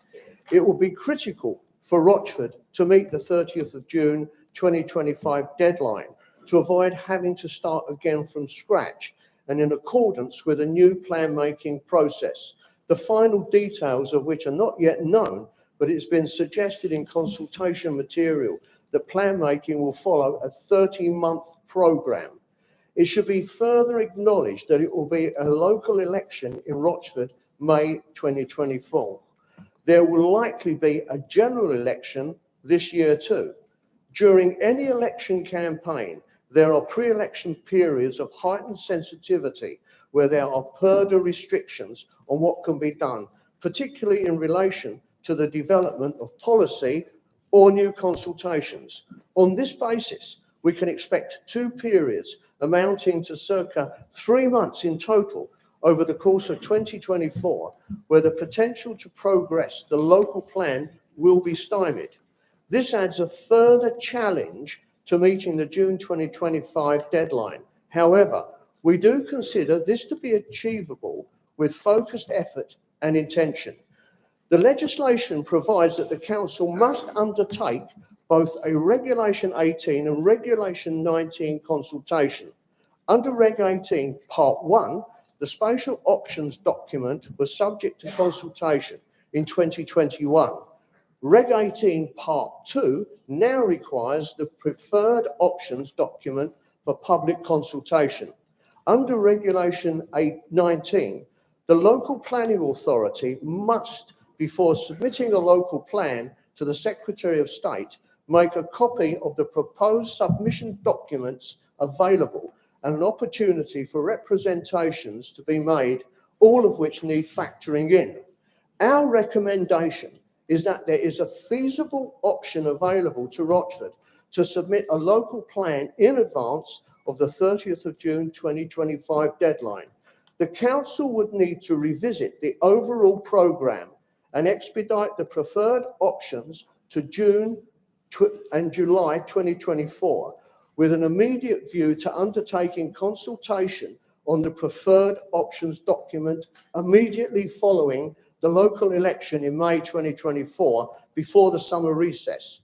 It will be critical for Rochford to meet the 30th of June 2025 deadline to avoid having to start again from scratch and in accordance with a new plan making process, the final details of which are not yet known, but it's been suggested in consultation material that plan making will follow a 30-month programme. It should be further acknowledged that it will be a local election in Rochford, May 2024. There will likely be a general election this year too. During any election campaign, there are pre-election periods of heightened sensitivity where there are further restrictions on what can be done, particularly in relation to the development of policy or new consultations. On this basis, we can expect 2 periods amounting to circa 3 months in total over the course of 2024, where the potential to progress the local plan will be stymied. This adds a further challenge to meeting the June 2025 deadline. However, we do consider this to be achievable with focused effort and intention. The legislation provides that the council must undertake both a Regulation 18 and Regulation 19 consultation. Under Reg 18, Part 1, the spatial options document was subject to consultation in 2021. Reg 18 Part 2 now requires the preferred options document for public consultation. Under Regulation 19, the local planning authority must, before submitting a local plan to the Secretary of State, make a copy of the proposed submission documents available and an opportunity for representations to be made, all of which need factoring in. Our recommendation is that there is a feasible option available to Rochford to submit a local plan in advance of the 30th of June 2025 deadline. The council would need to revisit the overall programme and expedite the preferred options to June and July 2024, with an immediate view to undertaking consultation on the preferred options document immediately following the local election in May 2024 before the summer recess.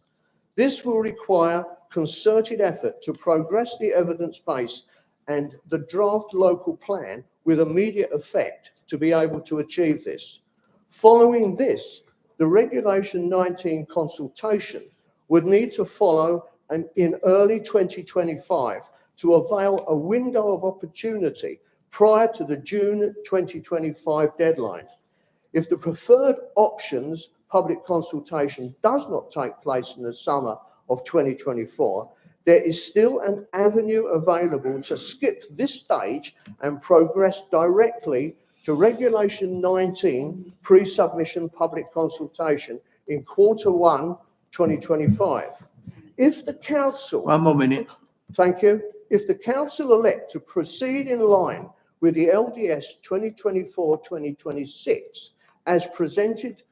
This will require concerted effort to progress the evidence base and the draft local plan with immediate effect to be able to achieve this. Following this, the Regulation 19 consultation would need to follow in early 2025 to avail a window of opportunity prior to the June 2025 deadline. If the preferred options public consultation does not take place in the summer of 2024, there is still an avenue available to skip this stage and progress directly to Regulation 19 pre-submission public consultation in Q1 2025. If the council... One more minute. Thank you. If the council elect to proceed in line with the LDS 2024-2026 as presented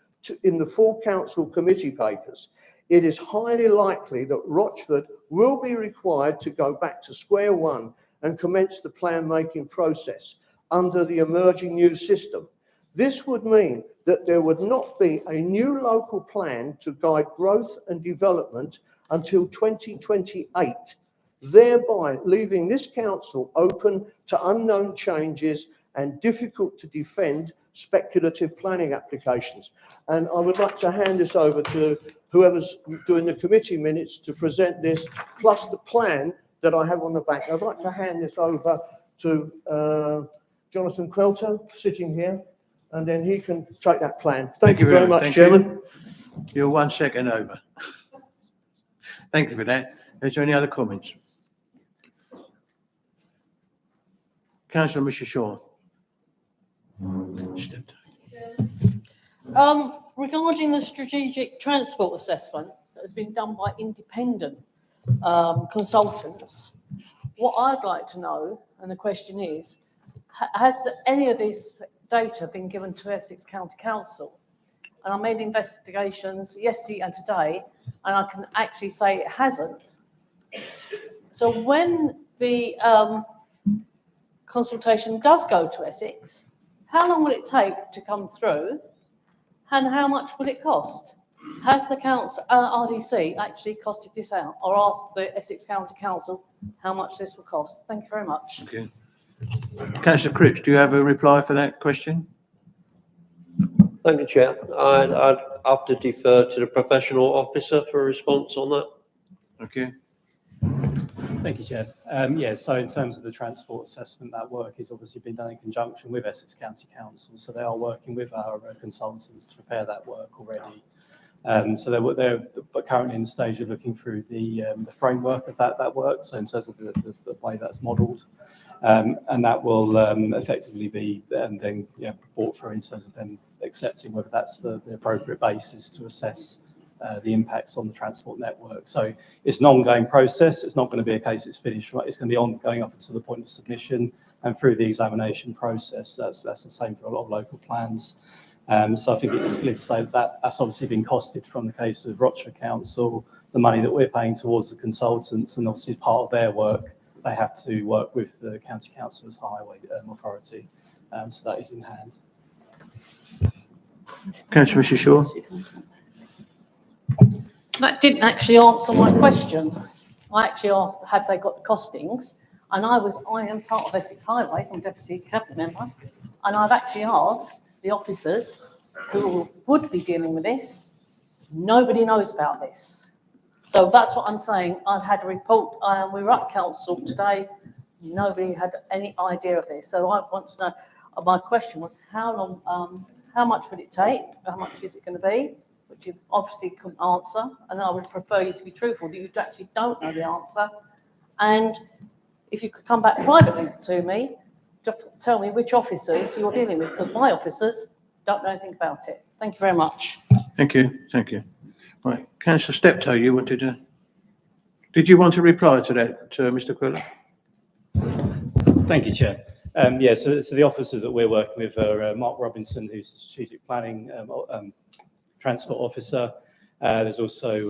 in the full council committee papers, it is highly likely that Rochford will be required to go back to square one and commence the plan-making process under the emerging new system. This would mean that there would not be a new local plan to guide growth and development until 2028, thereby leaving this council open to unknown changes and difficult to defend speculative planning applications. And I would like to hand this over to whoever's doing the committee minutes to present this, plus the plan that I have on the back. I'd like to hand this over to Jonathan Quelter, sitting here, and then he can take that plan. Thank you very much, Thank Chairman. You're 1 second over. Thank you for that. Is there any other comments? Councillor Mr. Shaw. Regarding the strategic transport assessment that has been done by independent consultants, what I'd like to know, and the question is, has any of this data been given to Essex County Council? And I made investigations yesterday and today, and I can actually say it hasn't. So when the consultation does go to Essex, how long will it take to come through, and how much will it cost? Has the council, RDC actually costed this out, or asked the Essex County Council how much this will cost? Thank you very much. Okay. Councillor Cripps, do you have a reply for that question? Thank you, Chair. I'd have to defer to the professional officer for a response on that. Okay. Thank you, Chair. So in terms of the transport assessment, that work has obviously been done in conjunction with Essex County Council. So they are working with our consultants to prepare that work already. So they're currently in the stage of looking through the framework of that work. So in terms of the way that's modelled. And that will effectively be then brought through in terms of them accepting whether that's the appropriate basis to assess the impacts on the transport network. So it's an ongoing process. It's not going to be a case it's finished, right? It's going to be ongoing up until the point of submission and through the examination process. That's the same for a lot of local plans. So I think it's clear to say that that's obviously been costed from the case of Rochford Council, the money that we're paying towards the consultants, and obviously as part of their work, they have to work with the County Council as highway authority. So that is in hand. Councillor Mrs. Shaw. That didn't actually answer my question. I actually asked, have they got the costings? And I am part of Essex Highways, I'm Deputy Cabinet Member, and I've actually asked the officers who would be dealing with this, nobody knows about this. So that's what I'm saying. I've had a report, we were at council today, nobody had any idea of this. So I want to know, my question was how long, how much would it take? How much is it going to be? Which you obviously couldn't answer. And I would prefer you to be truthful, that you actually don't know the answer. And if you could come back privately to me, just tell me which officers you're dealing with, because my officers don't know anything about it. Thank you very much. Thank you. Thank you. Right. Councillor Steptoe, you wanted to... Did you want to reply to that, Mr. Quiller? Thank you, Chair. So the officers that we're working with are Mark Robinson, who's the Strategic Planning Transport Officer. There's also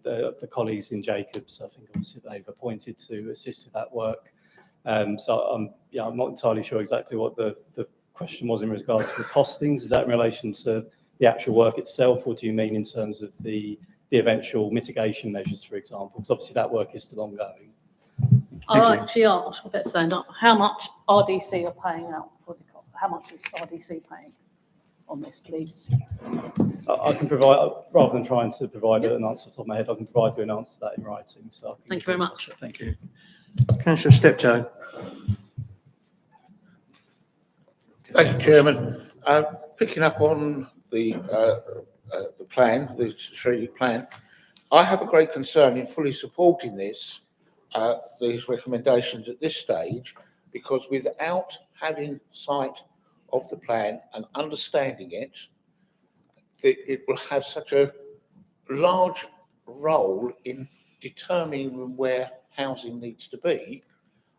the colleagues in Jacobs, I think obviously they've appointed to assist with that work. So I'm not entirely sure exactly what the question was in regards to the costings. Is that in relation to the actual work itself, or do you mean in terms of the eventual mitigation measures, for example? Because obviously that work is still ongoing. I actually asked, I better stand up, how much RDC are paying out for the cost? How much is RDC paying on this, please? I can provide, rather than trying to provide an answer off the top of my head, I can provide you an answer to that in writing. So Thank you very much. Thank you. Councillor Steptoe. Thank you, Chairman. Picking up on the plan, the strategic plan, I have a great concern in fully supporting this, these recommendations at this stage, because without having sight of the plan and understanding it, it will have such a large role in determining where housing needs to be.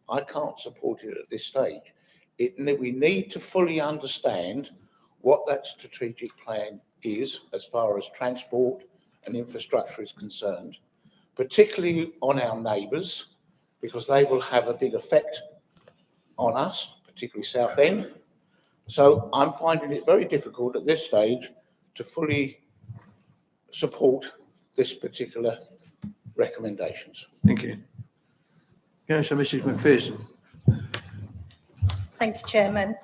I can't support it at this stage. We need to fully understand what that strategic plan is as far as transport and infrastructure is concerned, particularly on our neighbours, because they will have a big effect on us, particularly Southend. So I'm finding it very difficult at this stage to fully support this particular recommendations. Thank you. Councillor Mrs. McPherson. Thank you, Chairman.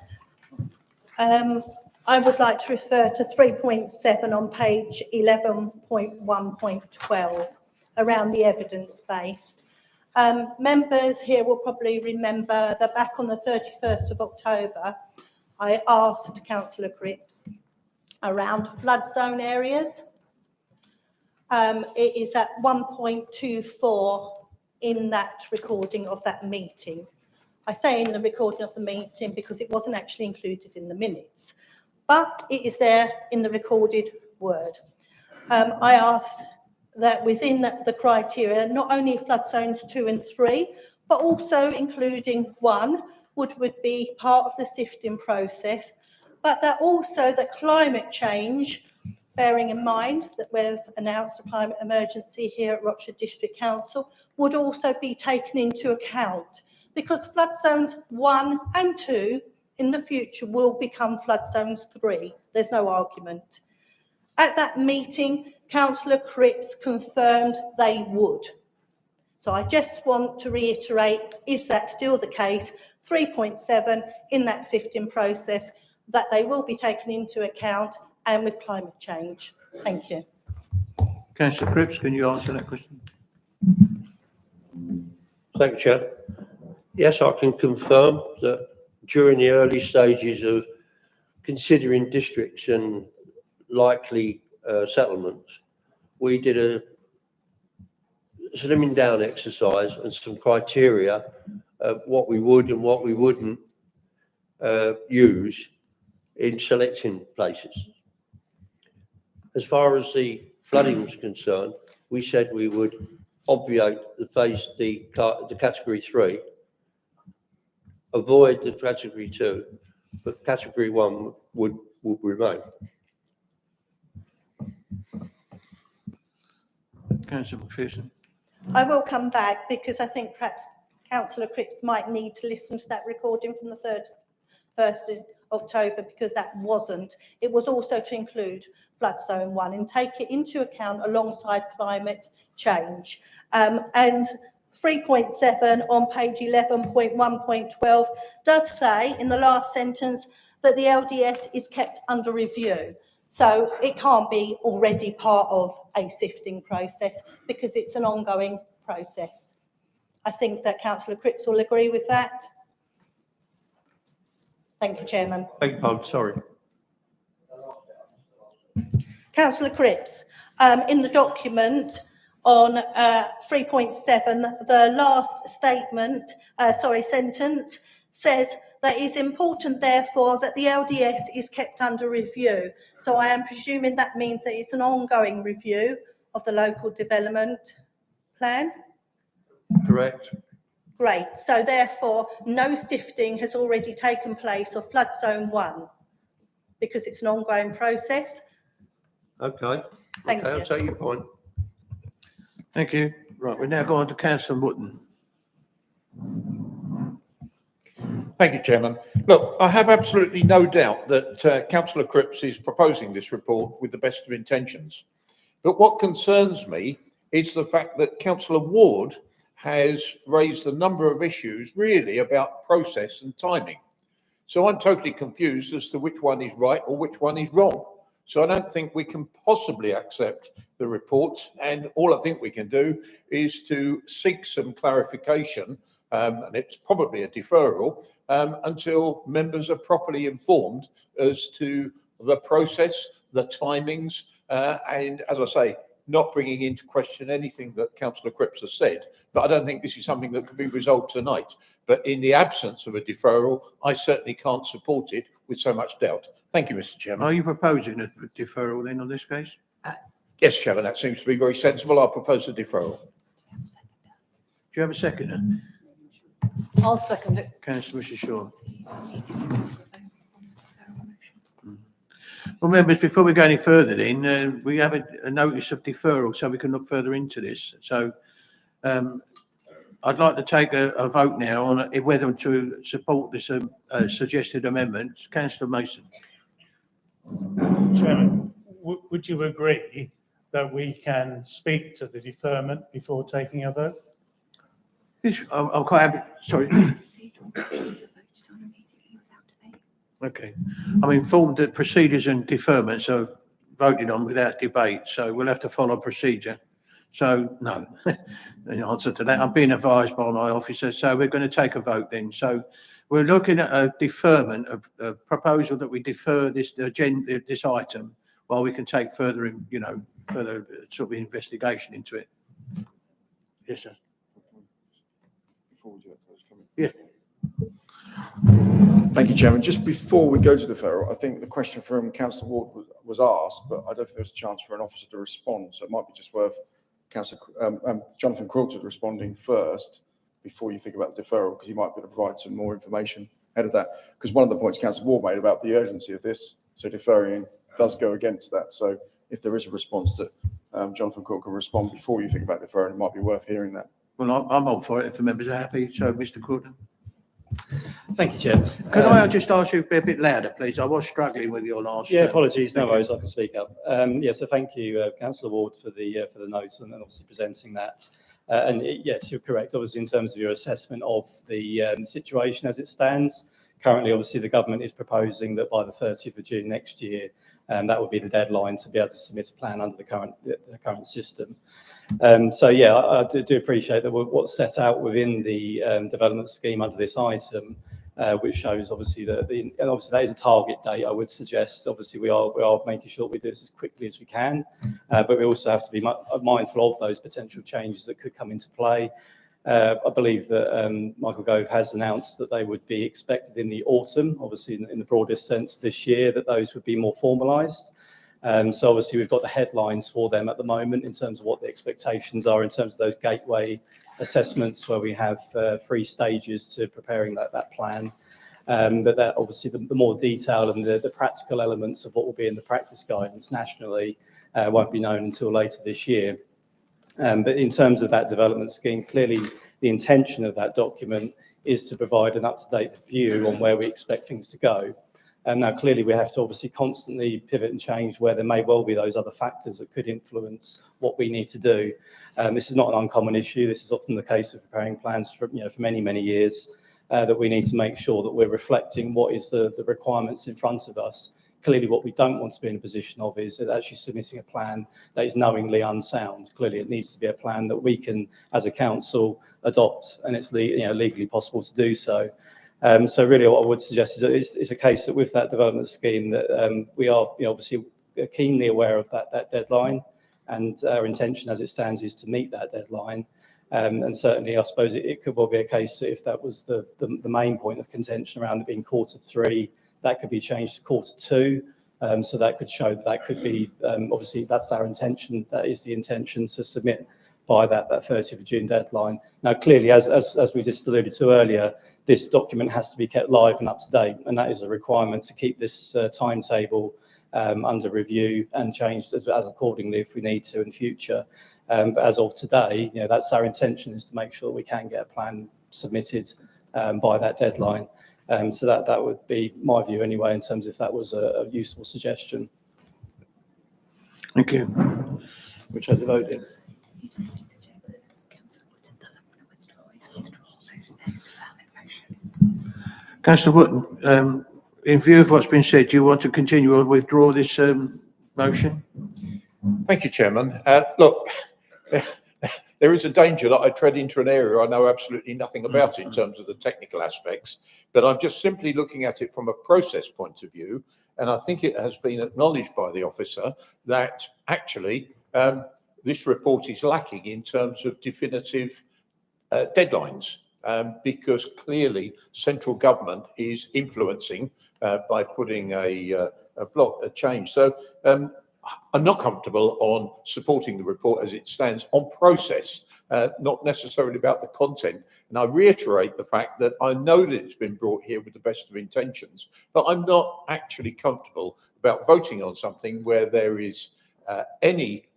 I would like to refer to 3.7 on page 11.1.12 around the evidence-based. Members here will probably remember that back on the 31st of October, I asked Councillor Cripps around flood zone areas. It is at 1.24 in that recording of that meeting. I say in the recording of the meeting because it wasn't actually included in the minutes, but it is there in the recorded word. I asked that within the criteria, not only flood zones 2 and 3, but also including 1 would be part of the sifting process, but that also that climate change, bearing in mind that we've announced a climate emergency here at Rochford District Council, would also be taken into account, because flood zones 1 and 2 in the future will become flood zones 3. There's no argument. At that meeting, Councillor Cripps confirmed they would. So I just want to reiterate, is that still the case? 3.7 in that sifting process, that they will be taken into account, and with climate change. Thank you. Councillor Cripps, can you answer that question? Thank you, Chair. Yes, I can confirm that during the early stages of considering districts and likely settlements, we did a slimming down exercise and some criteria what we would and what we wouldn't use in selecting places. As far as the flooding was concerned, we said we would obviate the category 3, avoid the category 2, but category 1 would remain. Councillor McPherson. I will come back because I think perhaps Councillor Cripps might need to listen to that recording from the 1st of October, because that wasn't. It was also to include flood zone 1 and take it into account alongside climate change. And 3.7 on page 11.1.12 does say in the last sentence that the LDS is kept under review. So it can't be already part of a sifting process because it's an ongoing process. I think that Councillor Cripps will agree with that. Thank you, Chairman. Beg your pardon, sorry. Councillor Cripps, in the document on 3.7, the last statement, sentence says that it is important, therefore, that the LDS is kept under review. So I am presuming that means that it's an ongoing review of the local development plan? Correct. Great. So therefore, no sifting has already taken place of flood zone 1 because it's an ongoing process. Okay. Thank you. I'll take your point. Thank you. Right, we now go on to Councillor Wootton. Thank you, Chairman. Look, I have absolutely no doubt that Councillor Cripps is proposing this report with the best of intentions. But what concerns me is the fact that Councillor Ward has raised a number of issues really about process and timing. So I'm totally confused as to which one is right or which one is wrong. So I don't think we can possibly accept the report, and all I think we can do is to seek some clarification, and it's probably a deferral, until members are properly informed as to the process, the timings, and as I say, not bringing into question anything that Councillor Cripps has said, but I don't think this is something that can be resolved tonight. But in the absence of a deferral, I certainly can't support it with so much doubt. Thank you, Mr. Chairman. Are you proposing a deferral then on this case? Yes, Chairman, that seems to be very sensible. I'll propose a deferral. Do you have a seconder? I'll second it. Councillor Mr. Shaw. Well, members, before we go any further then, we have a notice of deferral so we can look further into this. So I'd like to take a vote now on whether to support this suggested amendment. Councillor Mason. Chairman, would you agree that we can speak to the deferment before taking a vote? Yes, I'm quite happy. Sorry. Okay. I'm informed that procedures and deferments are voted on without debate, so we'll have to follow procedure. So, no, the answer to that. I'm being advised by my officer, so we're going to take a vote then. So we're looking at a deferment, a proposal that we defer this item while we can take further, further sort of investigation into it. Yes, sir. Yeah. Thank you, Chairman. Just before we go to deferral, I think the question from Councillor Ward was asked, but I don't think there's a chance for an officer to respond. So it might be just worth Councillor Jonathan Quilter responding first before you think about the deferral, because he might be able to provide some more information ahead of that. Because one of the points Councillor Ward made about the urgency of this, so deferring does go against that. So if there is a response that Jonathan Quilter can respond before you think about deferring, it might be worth hearing that. Well, I'm all for it if the members are happy. So, Mr. Quilter. Thank you, Chair. Can I just ask you to be a bit louder, please? I was struggling with your last. Yeah, apologies. No worries. I can speak up. Yeah, so thank you, Councillor Ward, for the notes and obviously presenting that. Yes, you're correct. Obviously, in terms of your assessment of the situation as it stands, currently, obviously, the government is proposing that by the 30th of June next year, that would be the deadline to be able to submit a plan under the current system. So yeah, I do appreciate that what's set out within the development scheme under this item, which shows obviously and obviously that is a target date. I would suggest obviously we are making sure we do this as quickly as we can, but we also have to be mindful of those potential changes that could come into play. I believe that Michael Gove has announced that they would be expected in the autumn, obviously in the broadest sense this year, that those would be more formalised. So obviously we've got the headlines for them at the moment in terms of what the expectations are in terms of those gateway assessments where we have 3 stages to preparing that plan. But that obviously the more detail and the practical elements of what will be in the practice guidance nationally won't be known until later this year. But in terms of that development scheme, clearly the intention of that document is to provide an up-to-date view on where we expect things to go. And now clearly we have to obviously constantly pivot and change where there may well be those other factors that could influence what we need to do. This is not an uncommon issue. This is often the case of preparing plans for many, many years, that we need to make sure that we're reflecting what is the requirements in front of us. Clearly what we don't want to be in a position of is actually submitting a plan that is knowingly unsound. Clearly it needs to be a plan that we can, as a council, adopt, and it's legally possible to do so. So really what I would suggest is it's a case that with that development scheme that we are obviously keenly aware of that deadline, and our intention as it stands is to meet that deadline. And certainly I suppose it could well be a case that if that was the main point of contention around it being Q3, that could be changed to Q2. So that could show that could be, obviously that's our intention, that is the intention to submit by that 30th of June deadline. Now clearly, as we just alluded to earlier, this document has to be kept live and up to date, and that is a requirement to keep this timetable under review and changed as accordingly if we need to in future. But as of today, that's our intention, is to make sure we can get a plan submitted by that deadline. So that would be my view anyway, in terms of if that was a useful suggestion. Thank you. Which I vote in. Councillor Wootton, in view of what's been said, do you want to continue or withdraw this motion? Thank you, Chairman. Look, there is a danger that I tread into an area I know absolutely nothing about in terms of the technical aspects, but I'm just simply looking at it from a process point of view, and I think it has been acknowledged by the officer that actually this report is lacking in terms of definitive deadlines. Because clearly central government is influencing by putting a change. So I'm not comfortable on supporting the report as it stands on process, not necessarily about the content. And I reiterate the fact that I know that it's been brought here with the best of intentions, but I'm not actually comfortable about voting on something where there is any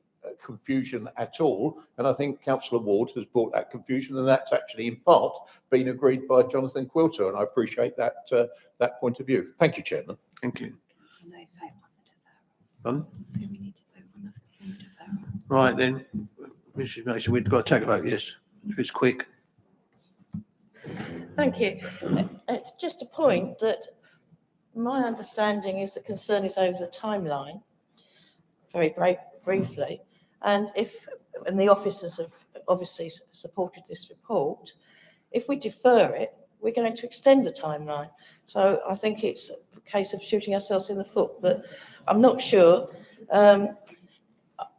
confusion at all, and I think Councillor Ward has brought that confusion, and that's actually in part been agreed by Jonathan Quilter, and I appreciate that that point of view. Thank you, Chairman. Thank you. Right then, Mrs. Mason, we've got to take a vote, yes, if it's quick. Thank you. Just a point that my understanding is the concern is over the timeline, very briefly. And the officers have obviously supported this report, if we defer it, we're going to extend the timeline. So I think it's a case of shooting ourselves in the foot, but I'm not sure. But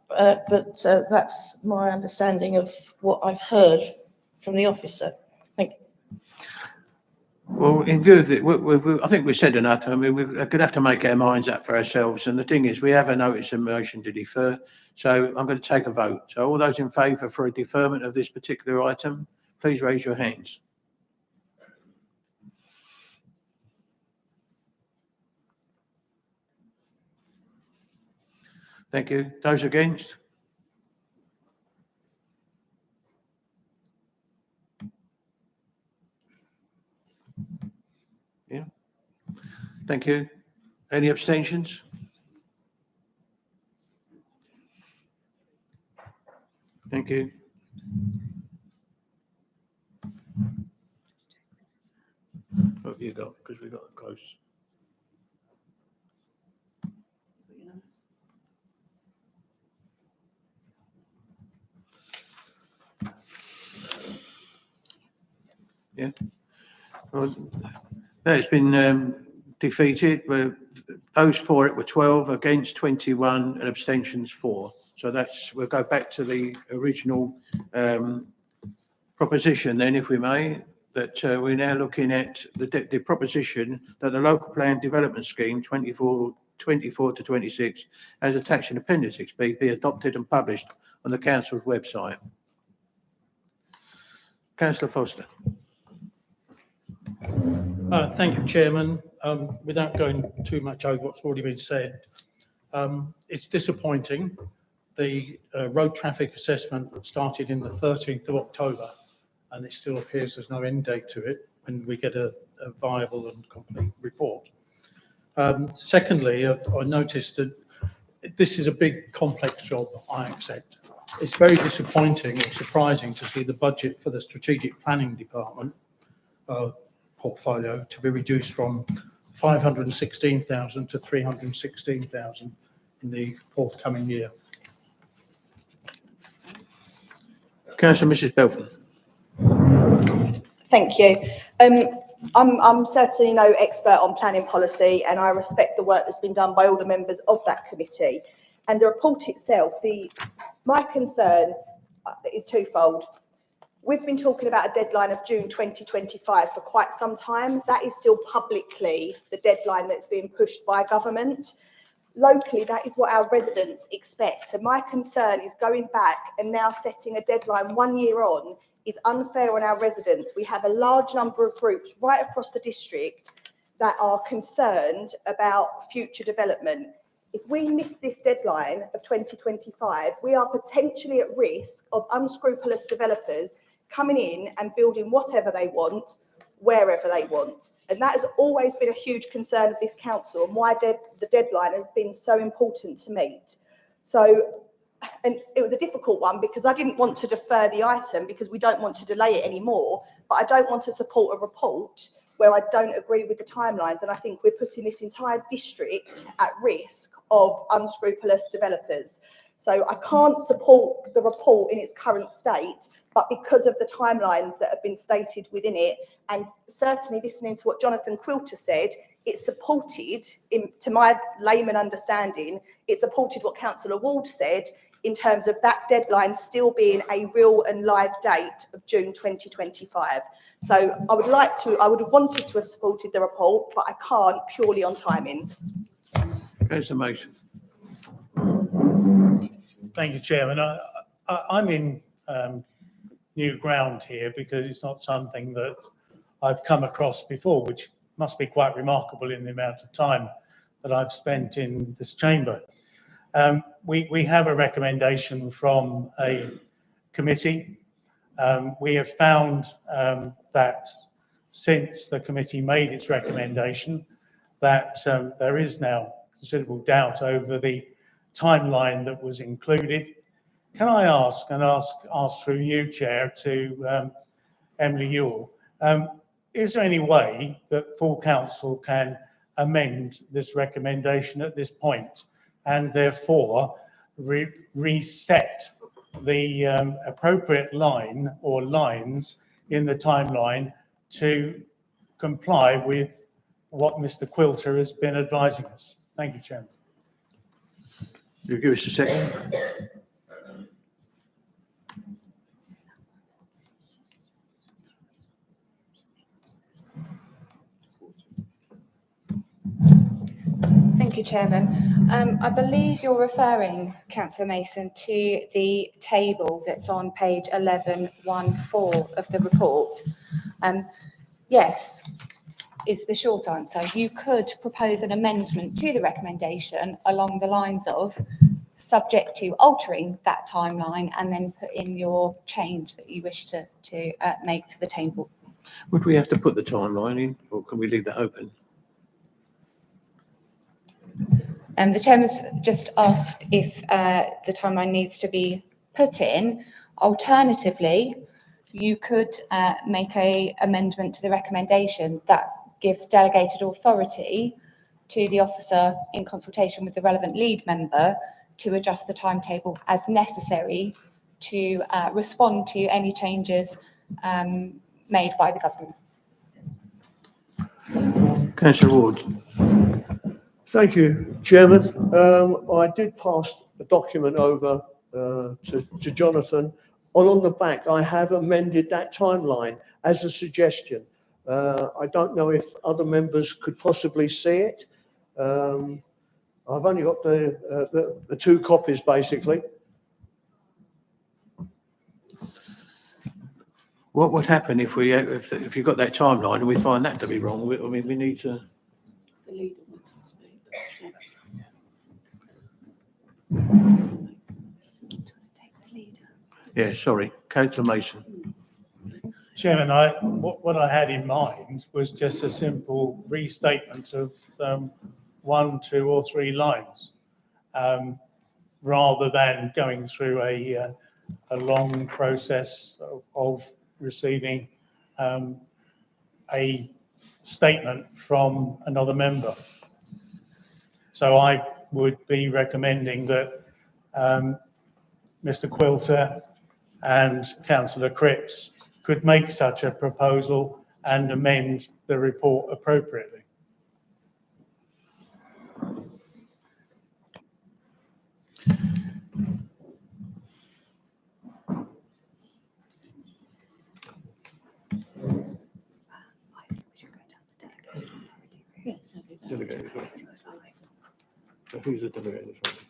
that's my understanding of what I've heard from the officer. Thank you. Well, in view of it, I think we've said enough. I mean, we're going to have to make our minds up for ourselves. And the thing is, we have a notice of motion to defer. So I'm going to take a vote. So all those in favour for a deferment of this particular item, please raise your hands. Thank you. Those against? Yeah. Thank you. Any abstentions? Thank you. What have you got? Because we got close. Yeah. Well, no, it's been defeated. Those for it were 12, against 21, and abstentions 4. So we'll go back to the original proposition then, if we may, that we're now looking at the proposition that the local plan development scheme 24 to 26 as attached in Appendix B be adopted and published on the council's website. Councillor Foster. Thank you, Chairman. Without going too much over what's already been said, it's disappointing. The road traffic assessment started in the 13th of October, and it still appears there's no end date to it when we get a viable and complete report. Secondly, I noticed that this is a big, complex job, I accept. It's very disappointing or surprising to see the budget for the strategic planning department portfolio to be reduced from 516,000 to 316,000 in the forthcoming year. Councillor Mrs. Belford. Thank you. I'm certainly no expert on planning policy, and I respect the work that's been done by all the members of that committee. And the report itself, my concern is twofold. We've been talking about a deadline of June 2025 for quite some time. That is still publicly the deadline that's being pushed by government. Locally, that is what our residents expect. And my concern is going back and now setting a deadline 1 year on is unfair on our residents. We have a large number of groups right across the district that are concerned about future development. If we miss this deadline of 2025, we are potentially at risk of unscrupulous developers coming in and building whatever they want, wherever they want. And that has always been a huge concern of this council and why the deadline has been so important to meet. So, and it was a difficult one because I didn't want to defer the item because we don't want to delay it anymore, but I don't want to support a report where I don't agree with the timelines. And I think we're putting this entire district at risk of unscrupulous developers. So I can't support the report in its current state, but because of the timelines that have been stated within it, and certainly listening to what Jonathan Quilter said, it supported, to my layman understanding, it supported what Councillor Ward said in terms of that deadline still being a real and live date of June 2025. So I would have wanted to have supported the report, but I can't purely on timings. Councillor Mason. Thank you, Chairman. I'm in new ground here because it's not something that I've come across before, which must be quite remarkable in the amount of time that I've spent in this chamber. We have a recommendation from a committee. We have found that since the committee made its recommendation, that there is now considerable doubt over the timeline that was included. Can I ask through you, Chair, to Emily Ewell, is there any way that full council can amend this recommendation at this point and therefore reset the appropriate line or lines in the timeline to comply with what Mr. Quilter has been advising us? Thank you, Chairman. You give us a second. Thank you, Chairman. I believe you're referring, Councillor Mason, to the table that's on page 1114 of the report. Yes, is the short answer. You could propose an amendment to the recommendation along the lines of subject to altering that timeline and then put in your change that you wish to make to the table. Would we have to put the timeline in, or can we leave that open? The Chairman's just asked if the timeline needs to be put in. Alternatively, you could make an amendment to the recommendation that gives delegated authority to the officer in consultation with the relevant lead member to adjust the timetable as necessary to respond to any changes made by the government. Councillor Ward. Thank you, Chairman. I did pass a document over to Jonathan on the back, I have amended that timeline as a suggestion. I don't know if other members could possibly see it. I've only got the two copies, basically. What would happen if if you've got that timeline and we find that to be wrong? I mean, we need to. The leader wants to speak. Yeah, sorry, Councillor Mason. Chairman, what I had in mind was just a simple restatement of 1, 2 or 3 lines, rather than going through a long process of receiving a statement from another member. So I would be recommending that Mr. Quilter and Councillor Cripps could make such a proposal and amend the report appropriately. Delegated authority. So who's the delegated authority?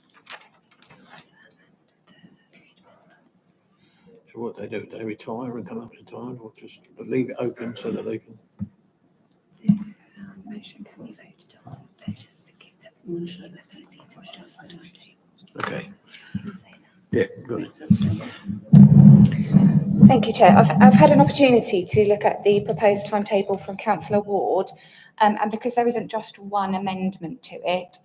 So what they do, they retire and come up to time, or just leave it open so that they can? Motion can be voted on, but just to give them municipal ability to adjust the timetable. Okay. Yeah, got it. Thank you, Chair. I've had an opportunity to look at the proposed timetable from Councillor Ward, and because there isn't just one amendment to it,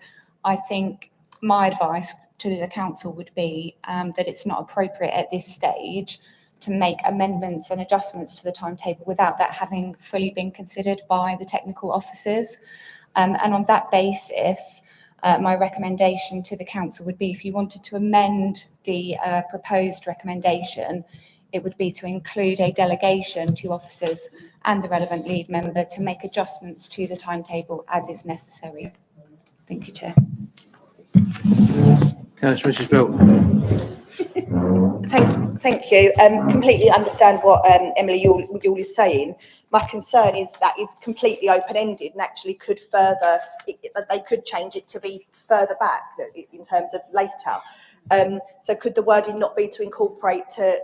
I think my advice to the council would be that it's not appropriate at this stage to make amendments and adjustments to the timetable without that having fully been considered by the technical officers. And on that basis, my recommendation to the council would be if you wanted to amend the proposed recommendation, it would be to include a delegation to officers and the relevant lead member to make adjustments to the timetable as is necessary. Thank you, Chair. Councillor Mrs. Belton. Thank you. Completely understand what Emily Yule is saying. My concern is that is completely open-ended and actually could further, they could change it to be further back in terms of later. So could the wording not be to incorporate to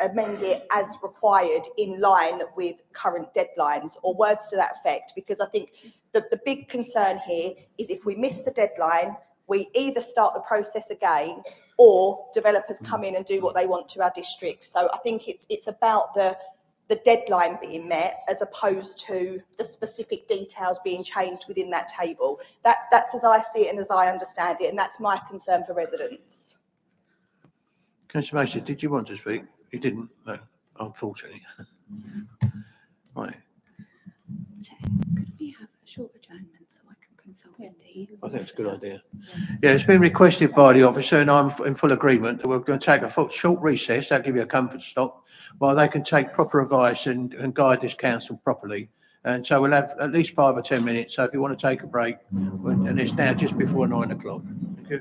amend it as required in line with current deadlines or words to that effect? Because I think the big concern here is if we miss the deadline, we either start the process again or developers come in and do what they want to our district. So I think it's about the deadline being met as opposed to the specific details being changed within that table. That's as I see it and as I understand it, and that's my concern for residents. Councillor Mason, did you want to speak? You didn't, no, unfortunately. Right. Chair, could we have a short adjournment so I can consult with the... I think it's a good idea. Yeah, it's been requested by the officer and I'm in full agreement that we're going to take a short recess. That'll give you a comfort stop while they can take proper advice and guide this council properly. And so we'll have at least 5 or 10 minutes. So if you want to take a break, and it's now just before 9 o'clock. Thank you.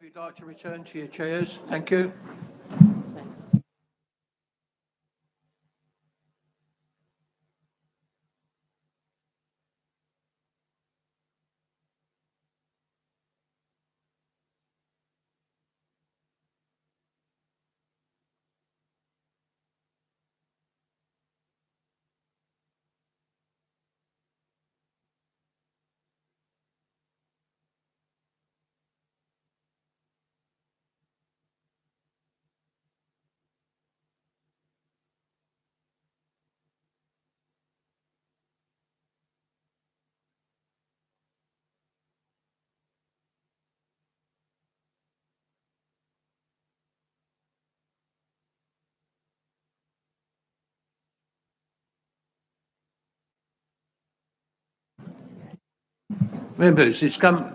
If you'd like to return to your chairs, thank you. Members,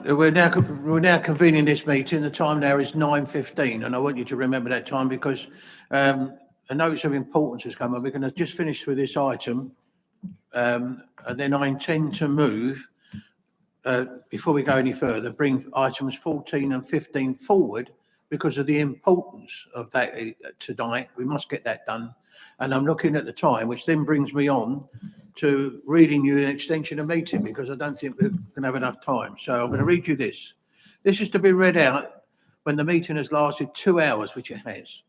we're now convening this meeting. The time now is 9:15, and I want you to remember that time because a notice of importance has come up. We're going to just finish with this item, and then I intend to move, before we go any further, bring items 14 and 15 forward because of the importance of that tonight. We must get that done. And I'm looking at the time, which then brings me on to reading you an extension of meeting because I don't think we're going to have enough time. So I'm going to read you this. This is to be read out when the meeting has lasted 2 hours, which it has.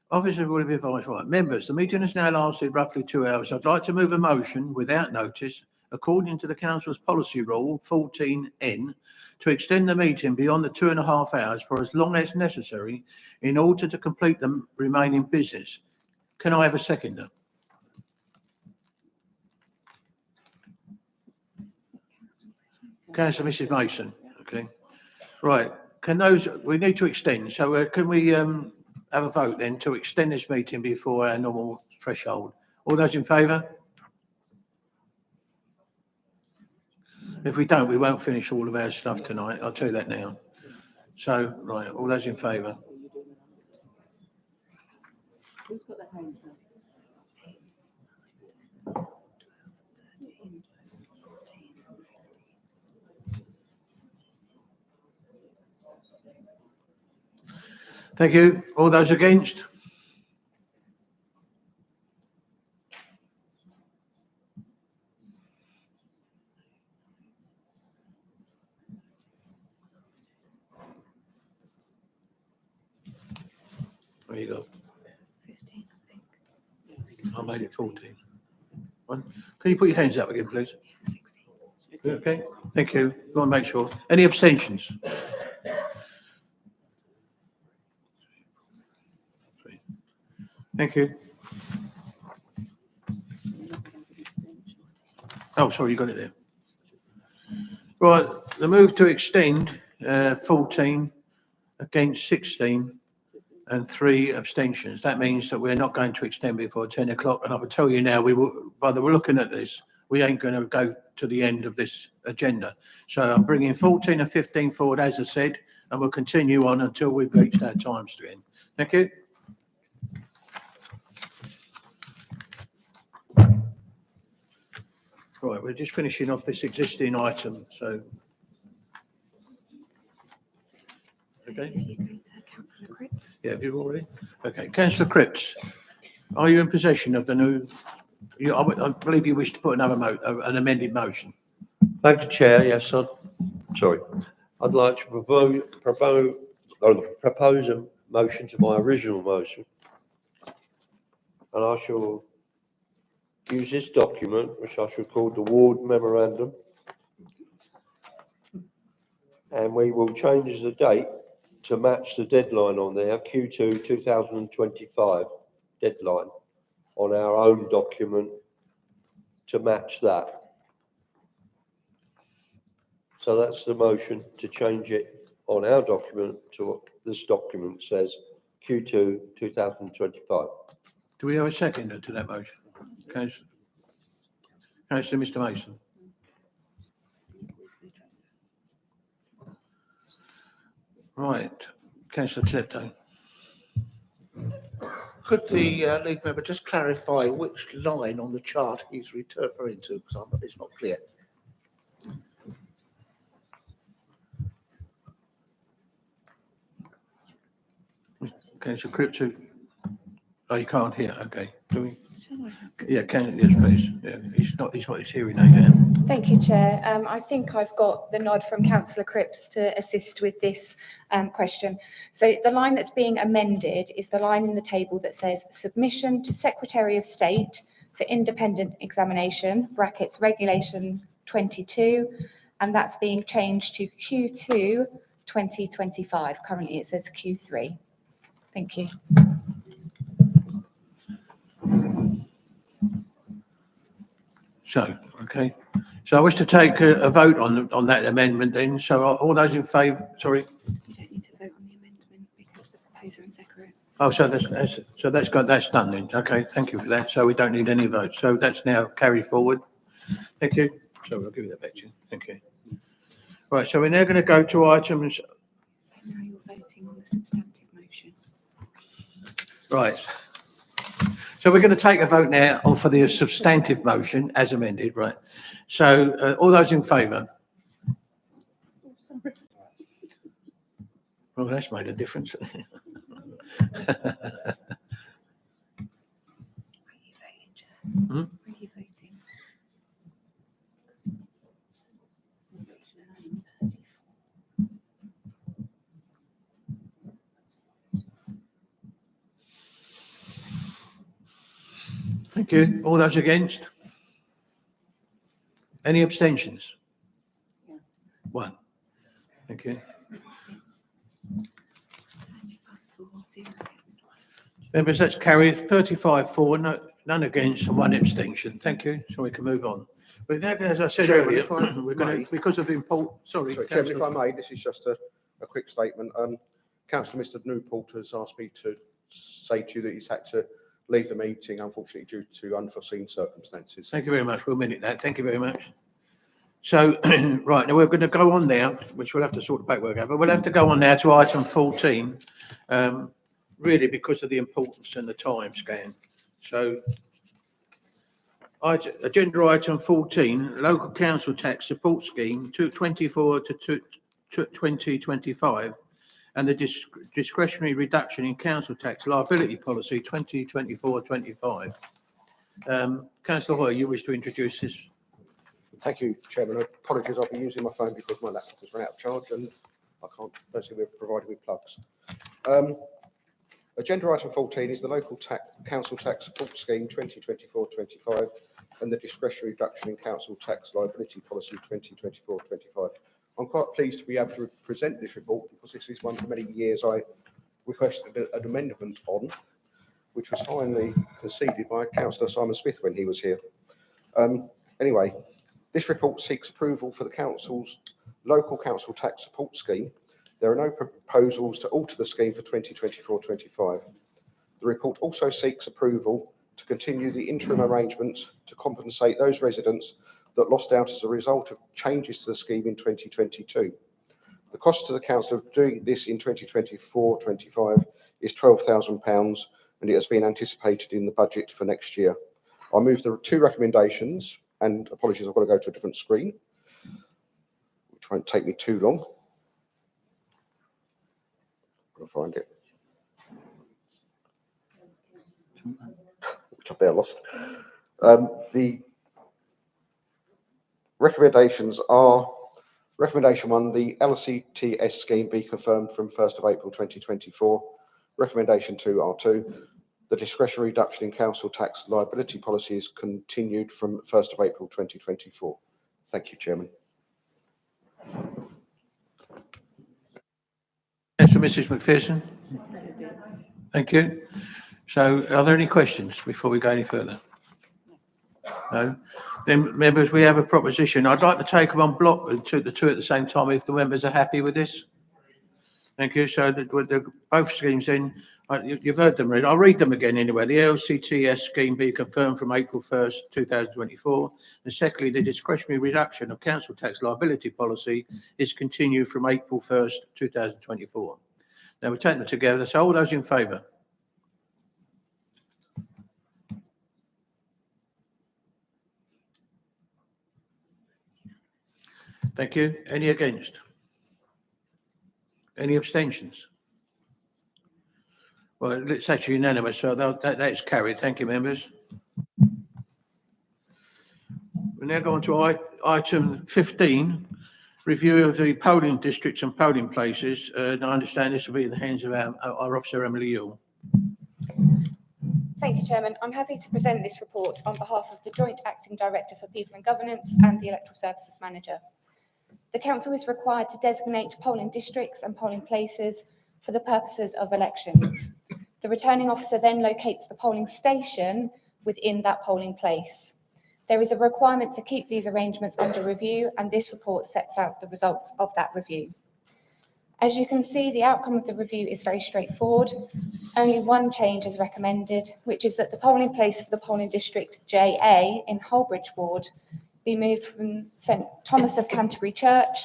Officers will be advised, right, members, the meeting has now lasted roughly 2 hours. I'd like to move a motion without notice, according to the council's policy rule 14N, to extend the meeting beyond the 2.5 hours for as long as necessary in order to complete the remaining business. Can I have a seconder? Councillor Mrs Mason, okay. Right, we need to extend, so can we have a vote then to extend this meeting before our normal threshold? All those in favour? If we don't, we won't finish all of our stuff tonight, I'll tell you that now. So, right, all those in favour? Who's got their hands up? Thank you. All those against? There you go. 15, I think. I made it 14. One. Can you put your hands up again, please? 16. Okay, thank you. We want to make sure. Any abstentions? Thank you. Oh, sorry, you got it there. Right, the move to extend 14 against 16 and 3 abstentions. That means that we're not going to extend before 10 o'clock. And I will tell you now, by the way we're looking at this, we ain't going to go to the end of this agenda. So I'm bringing 14 and 15 forward, as I said, and we'll continue on until we've reached our times to end. Thank you. Right, we're just finishing off this existing item, so. Okay. Yeah, have you already? Okay, councillor Cripps, are you in possession of the new, I believe you wish to put an amended motion. Thank you, Chair. Yes, I'd like to propose a motion to my original motion. And I shall use this document, which I shall call the Ward Memorandum. And we will change the date to match the deadline on there, Q2 2025 deadline on our own document to match that. So that's the motion to change it on our document to what this document says, Q2 2025. Do we have a seconder to that motion? Councillor Mr Mason. Right, councillor Klepto. Could the lead member just clarify which line on the chart he's referring to, because it's not clear. Councillor Cripps, oh, you can't hear, okay. Do we? Yeah, yes, please. Yeah, he's got his hearing aid in. Thank you, Chair. I think I've got the nod from Councillor Cripps to assist with this question. So the line that's being amended is the line in the table that says submission to Secretary of State for independent examination, brackets regulation 22, and that's being changed to Q2 2025. Currently it says Q3. Thank you. So, okay. So I wish to take a vote on that amendment then. So all those in favour, sorry? You don't need to vote on the amendment because the proposer and secretary. Oh, so that's done then. Okay, thank you for that. So we don't need any votes. So that's now carried forward. Thank you. So I'll give you that back to you. Thank you. Right, so we're now going to go to items. So now you're voting on the substantive motion. Right. So we're going to take a vote now for the substantive motion as amended, right? So all those in favour? Well, that's made a difference. Hmm? Are you voting? Thank you. All those against? Any abstentions? One. Thank you. Members, that's carried 35 for, none against and one abstention. Thank you. So we can move on. But now, as I said Chairman, earlier, if I we're going may. to, because of import, sorry. Chairman, if I may, this is just a quick statement. Councillor Mr Newport has asked me to say to you that he's had to leave the meeting, unfortunately, due to unforeseen circumstances. Thank you very much. We'll minute that. Thank you very much. So, right, now we're going to go on now, which we'll have to sort the paperwork out, but we'll have to go on now to item 14, really because of the importance and the time scan. So, agenda item 14, local council tax support scheme 24 to 2025, and the discretionary reduction in council tax liability policy 2024-25. Councillor Hoy, you wish to introduce this? Thank you, Chairman. Apologies, I'll be using my phone because my laptop has run out of charge and don't see we're provided with plugs. Agenda item 14 is the local council tax support scheme 2024-25 and the discretionary reduction in council tax liability policy 2024-25. I'm quite pleased to be able to present this report because this is one for many years I requested an amendment on, which was finally conceded by Councillor Simon Smith when he was here. Anyway, this report seeks approval for the council's local council tax support scheme. There are no proposals to alter the scheme for 2024-25. The report also seeks approval to continue the interim arrangements to compensate those residents that lost out as a result of changes to the scheme in 2022. The cost to the council of doing this in 2024-25 is £12,000 and it has been anticipated in the budget for next year. I move the two recommendations, and apologies, I've got to go to a different screen, which won't take me too long. I'll find it. Which I've there lost. The recommendations are, recommendation 1, the LCTS scheme be confirmed from 1st of April 2024. Recommendation 2, R2, the discretionary reduction in council tax liability policy is continued from 1st of April 2024. Thank you, Chairman. Yes, for Mrs McPherson. Thank you. So are there any questions before we go any further? No? Then members, we have a proposition. I'd like to take them on block, the two at the same time, if the members are happy with this. Thank you. So both schemes then, you've heard them read. I'll read them again anyway. The LCTS scheme be confirmed from April 1st, 2024. And secondly, the discretionary reduction of council tax liability policy is continued from April 1st, 2024. Now we're taking them together. So all those in favour? Thank you. Any against? Any abstentions? Well, it's actually unanimous, so that's carried. Thank you, members. We now go on to item 15, review of the polling districts and polling places. And I understand this will be in the hands of our officer, Emily Yule. Thank you, Chairman. I'm happy to present this report on behalf of the Joint Acting Director for People and Governance and the Electoral Services Manager. The Council is required to designate polling districts and polling places for the purposes of elections. The returning officer then locates the polling station within that polling place. There is a requirement to keep these arrangements under review, and this report sets out the results of that review. As you can see, the outcome of the review is very straightforward. Only one change is recommended, which is that the polling place for the polling district JA in Holbridge Ward be moved from St Thomas of Canterbury Church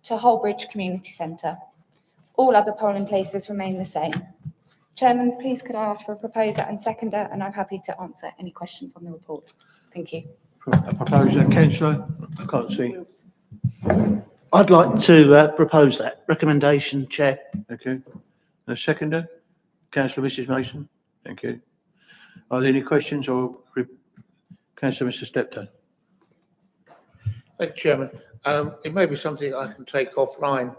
to Holbridge Community Centre. All other polling places remain the same. Chairman, please could I ask for a proposer and seconder, and I'm happy to answer any questions on the report. Thank you. A proposer, councillor? I can't see. I'd like to propose that recommendation, Chair. Okay. A seconder? Councillor Mrs Mason? Thank you. Are there any questions or Councillor Mr Steptoe? Thank you, Chairman. It may be something I can take offline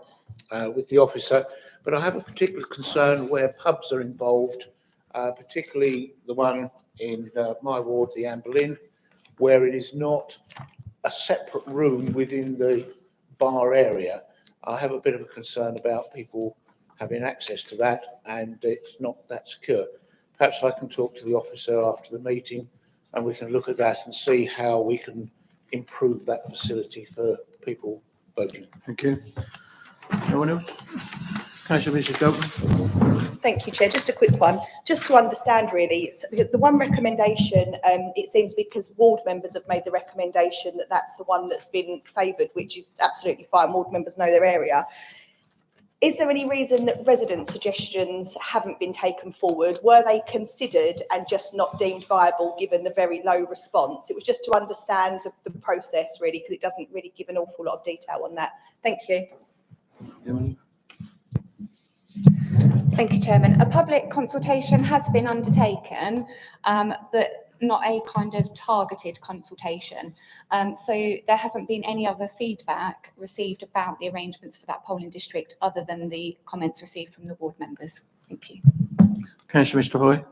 with the officer, but I have a particular concern where pubs are involved, particularly the one in my ward, the Anne Boleyn, where it is not a separate room within the bar area. I have a bit of a concern about people having access to that, and it's not that secure. Perhaps I can talk to the officer after the meeting and we can look at that and see how we can improve that facility for people voting. Thank you. No one else? Councillor Mrs Dalton? Thank you, Chair. Just a quick one. Just to understand, really, it's the one recommendation, it seems because ward members have made the recommendation that that's the one that's been favoured, which is absolutely fine. Ward members know their area. Is there any reason that resident suggestions haven't been taken forward? Were they considered and just not deemed viable given the very low response? It was just to understand the process, really, because it doesn't really give an awful lot of detail on that. Thank you. Thank you, Chairman. A public consultation has been undertaken, but not a kind of targeted consultation. So there hasn't been any other feedback received about the arrangements for that polling district other than the comments received from the ward members. Thank you. Councillor Mr Hoy?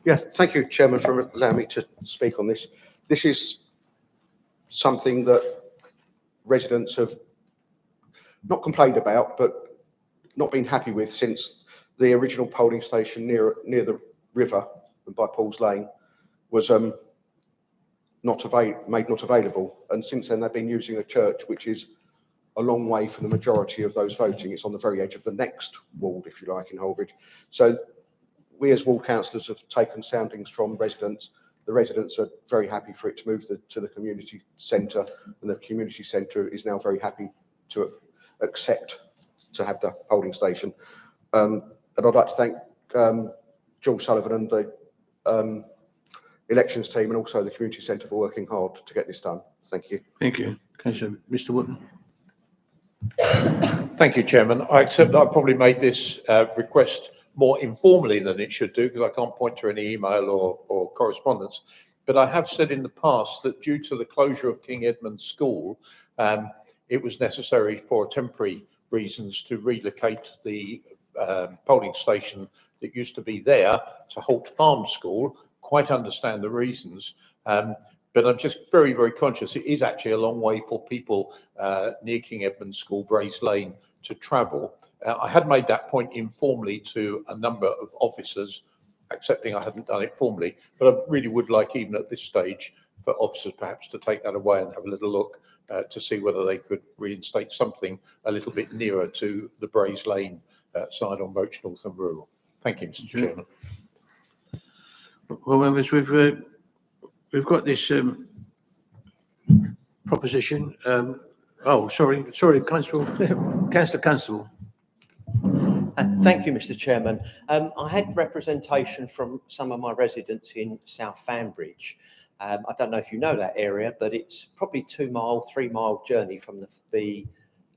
Yes, thank you, Chairman, for allowing me to speak on this. This is something that residents have not complained about, but not been happy with since the original polling station near the river and by Paul's Lane was made not available. And since then, they've been using a church, which is a long way from the majority of those voting. It's on the very edge of the next ward, if you like, in Holbridge. So we as ward councillors have taken soundings from residents. The residents are very happy for it to move to the community centre, and the community centre is now very happy to accept to have the polling station. And I'd like to thank George Sullivan and the elections team and also the community centre for working hard to get this done. Thank you. Thank you. Councillor Mr Wootton? Thank you, Chairman. I accept that I probably made this request more informally than it should do, because I can't point to any email or correspondence. But I have said in the past that due to the closure of King Edmund's School, it was necessary for temporary reasons to relocate the polling station that used to be there to Holt Farm School. Quite understand the reasons, but I'm just very, very conscious it is actually a long way for people near King Edmund School, Brays Lane, to travel. I had made that point informally to a number of officers, accepting I hadn't done it formally, but I really would like, even at this stage, for officers perhaps to take that away and have a little look to see whether they could reinstate something a little bit nearer to the Brays Lane side on Roach North and Rural. Thank you, Mr. Chairman. Well, members, we've got this proposition. Sorry, Councillor Constable. Thank you, Mr. Chairman. I had representation from some of my residents in South Fanbridge. I don't know if you know that area, but it's probably 2 mile, 3 mile journey from the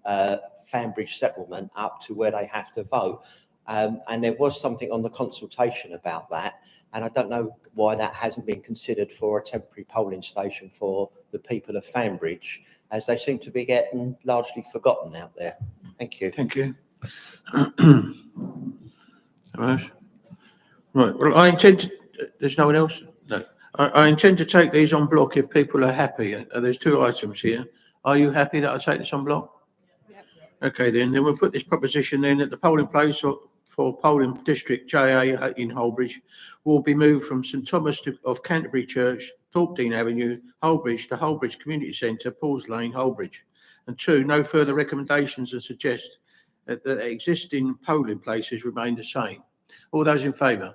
Fanbridge settlement up to where they have to vote. And there was something on the consultation about that. And I don't know why that hasn't been considered for a temporary polling station for the people of Fanbridge, as they seem to be getting largely forgotten out there. Thank you. Thank you. Right. Right, well, I intend to, there's no one else? No. I intend to take these on block if people are happy. There's 2 items here. Are you happy that I take this on block? Okay, then we'll put this proposition then that the polling place for polling district JA in Holbridge will be moved from St Thomas of Canterbury Church, Thorpedene Avenue, Holbridge to Holbridge Community Centre, Paul's Lane, Holbridge. And 2, no further recommendations and suggest that the existing polling places remain the same. All those in favour?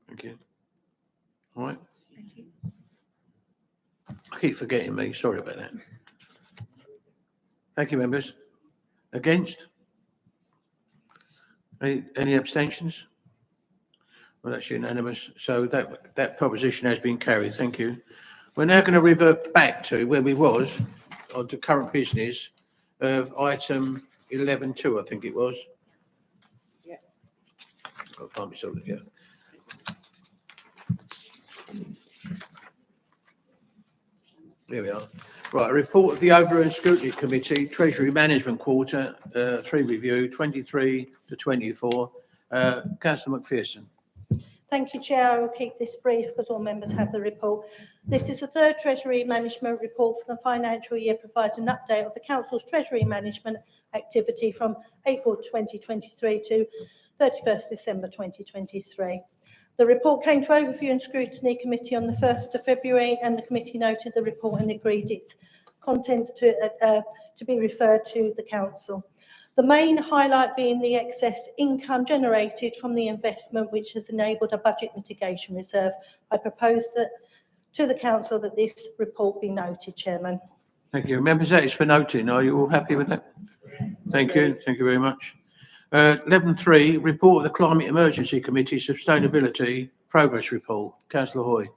Thank you. All right. I keep forgetting me. Sorry about that. Thank you, members. Against? Any abstentions? Well, that's unanimous. So that proposition has been carried. Thank you. We're now going to revert back to where we was on to current business of item 11.2, I think it was. Yeah. I'll find myself again. There we are. Right, a report of the Overall Scrutiny Committee, Treasury Management Quarter 3 review, 23 to 24. Councillor McPherson. Thank you, Chair. I will keep this brief because all members have the report. This is the 3rd Treasury Management Report for the financial year, provides an update of the Council's Treasury Management activity from April 2023 to 31st December 2023. The report came to Overview and Scrutiny Committee on the 1st of February, and the committee noted the report and agreed its contents to be referred to the Council. The main highlight being the excess income generated from the investment, which has enabled a budget mitigation reserve. I propose that to the Council that this report be noted, Chairman. Thank you. Members, that is for noting. Are you all happy with that? Thank you. Thank you very much. 11.3, report of the Climate Emergency Committee Sustainability Progress Report. Councillor Hoy.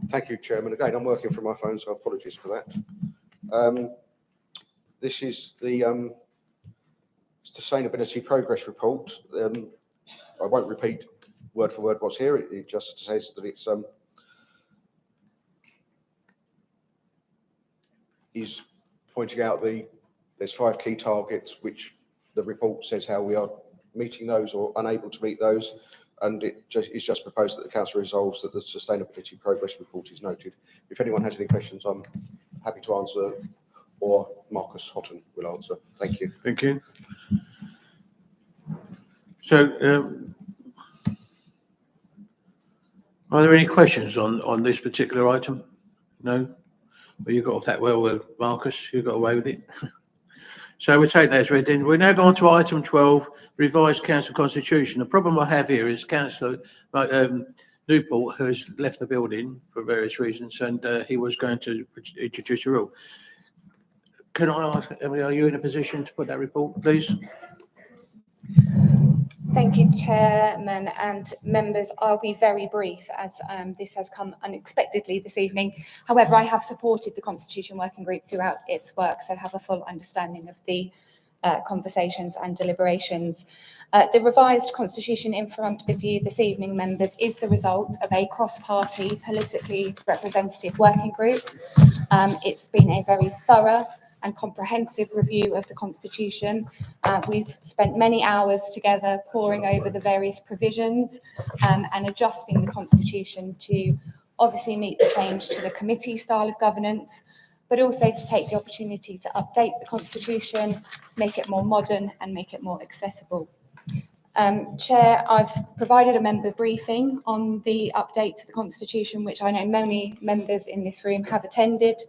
Thank you, Chairman. Again, I'm working from my phone, so apologies for that. This is the Sustainability Progress Report. I won't repeat word for word what's here. It just says that it's is pointing out there's 5 key targets, which the report says how we are meeting those or unable to meet those, and it's just proposed that the Council resolves that the Sustainability Progress Report is noted. If anyone has any questions, I'm happy to answer, or Marcus Houghton will answer. Thank you. Thank you. So, are there any questions on this particular item? No? Well, you got off that well, Marcus. You got away with it. So we'll take that as read in. We're now going to item 12, revised council constitution. The problem I have here is Councillor Newport has left the building for various reasons, and he was going to introduce a rule. Can I ask, Emily, are you in a position to put that report, please? Thank you, Chairman and members. I'll be very brief as this has come unexpectedly this evening. However, I have supported the Constitution Working Group throughout its work, so have a full understanding of the conversations and deliberations. The revised Constitution in front of you this evening, members, is the result of a cross-party, politically representative working group. It's been a very thorough and comprehensive review of the Constitution. We've spent many hours together poring over the various provisions and adjusting the Constitution to obviously meet the change to the committee style of governance, but also to take the opportunity to update the Constitution, make it more modern and make it more accessible. Chair, I've provided a member briefing on the update to the Constitution, which I know many members in this room have attended.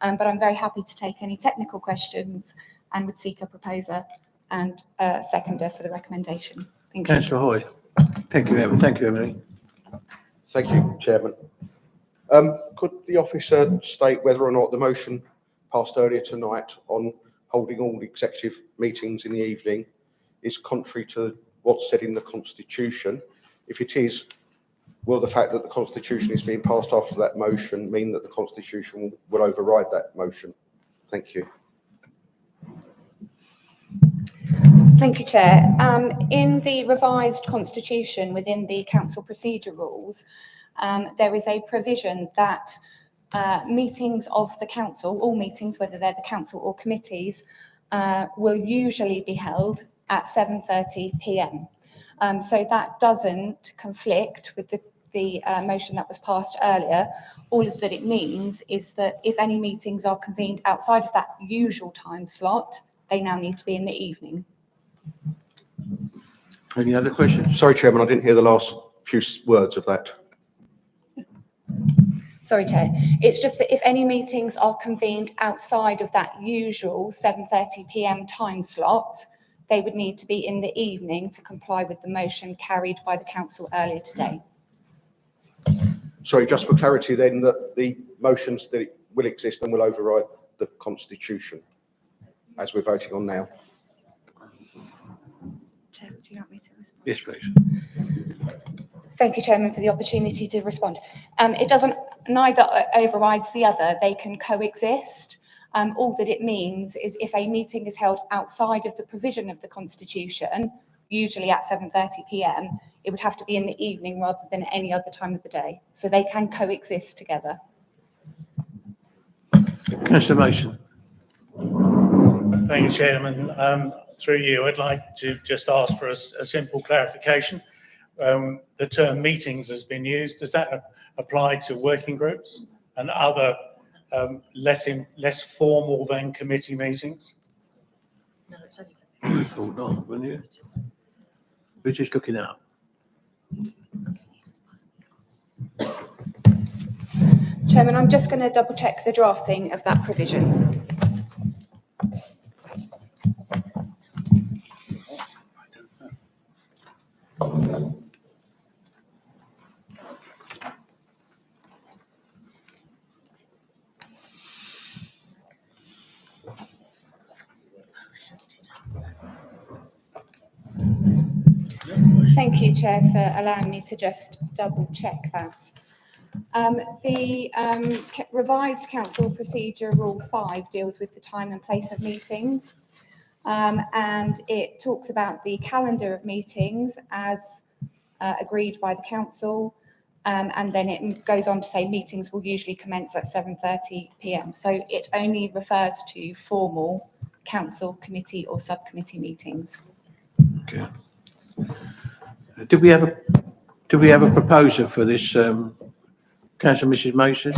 But I'm very happy to take any technical questions and would seek a proposer and a seconder for the recommendation. Thank you. Councillor Hoy. Thank you, Emily. Thank you, Emily. Thank you, Chairman. Could the officer state whether or not the motion passed earlier tonight on holding all executive meetings in the evening is contrary to what's said in the Constitution? If it is, will the fact that the constitution is being passed after that motion mean that the constitution will override that motion? Thank you. Thank you, Chair. In the revised constitution within the council procedure rules, there is a provision that meetings of the council, all meetings, whether they're the council or committees, will usually be held at 7:30 p.m. So that doesn't conflict with the motion that was passed earlier. All of that it means is that if any meetings are convened outside of that usual time slot, they now need to be in the evening. Any other questions? Sorry, Chairman, I didn't hear the last few words of that. Sorry, Chair. It's just that if any meetings are convened outside of that usual 7:30 p.m. time slot, they would need to be in the evening to comply with the motion carried by the council earlier today. Sorry, just for clarity then, that the motions that will exist and will override the constitution as we're voting on now. Chair, would you like me to respond? Yes, please. Thank you, Chairman, for the opportunity to respond. It doesn't, neither overrides the other. They can coexist. All that it means is if a meeting is held outside of the provision of the Constitution, usually at 7:30 p.m, it would have to be in the evening rather than any other time of the day. So they can coexist together. Councillor Mason. Thank you, Chairman. Through you, I'd like to just ask for a simple clarification. The term meetings has been used. Does that apply to working groups and other less formal than committee meetings? No, it's only. Hold on, will you? We're just looking up. Chairman, I'm just going to double check the drafting of that provision. Thank you, Chair, for allowing me to just double check that. The revised council procedure rule 5 deals with the time and place of meetings, and it talks about the calendar of meetings as agreed by the council, and then it goes on to say meetings will usually commence at 7:30 p.m. So it only refers to formal council, committee or subcommittee meetings. Okay. Do we have a proposer for this, Councillor Mrs. Mason?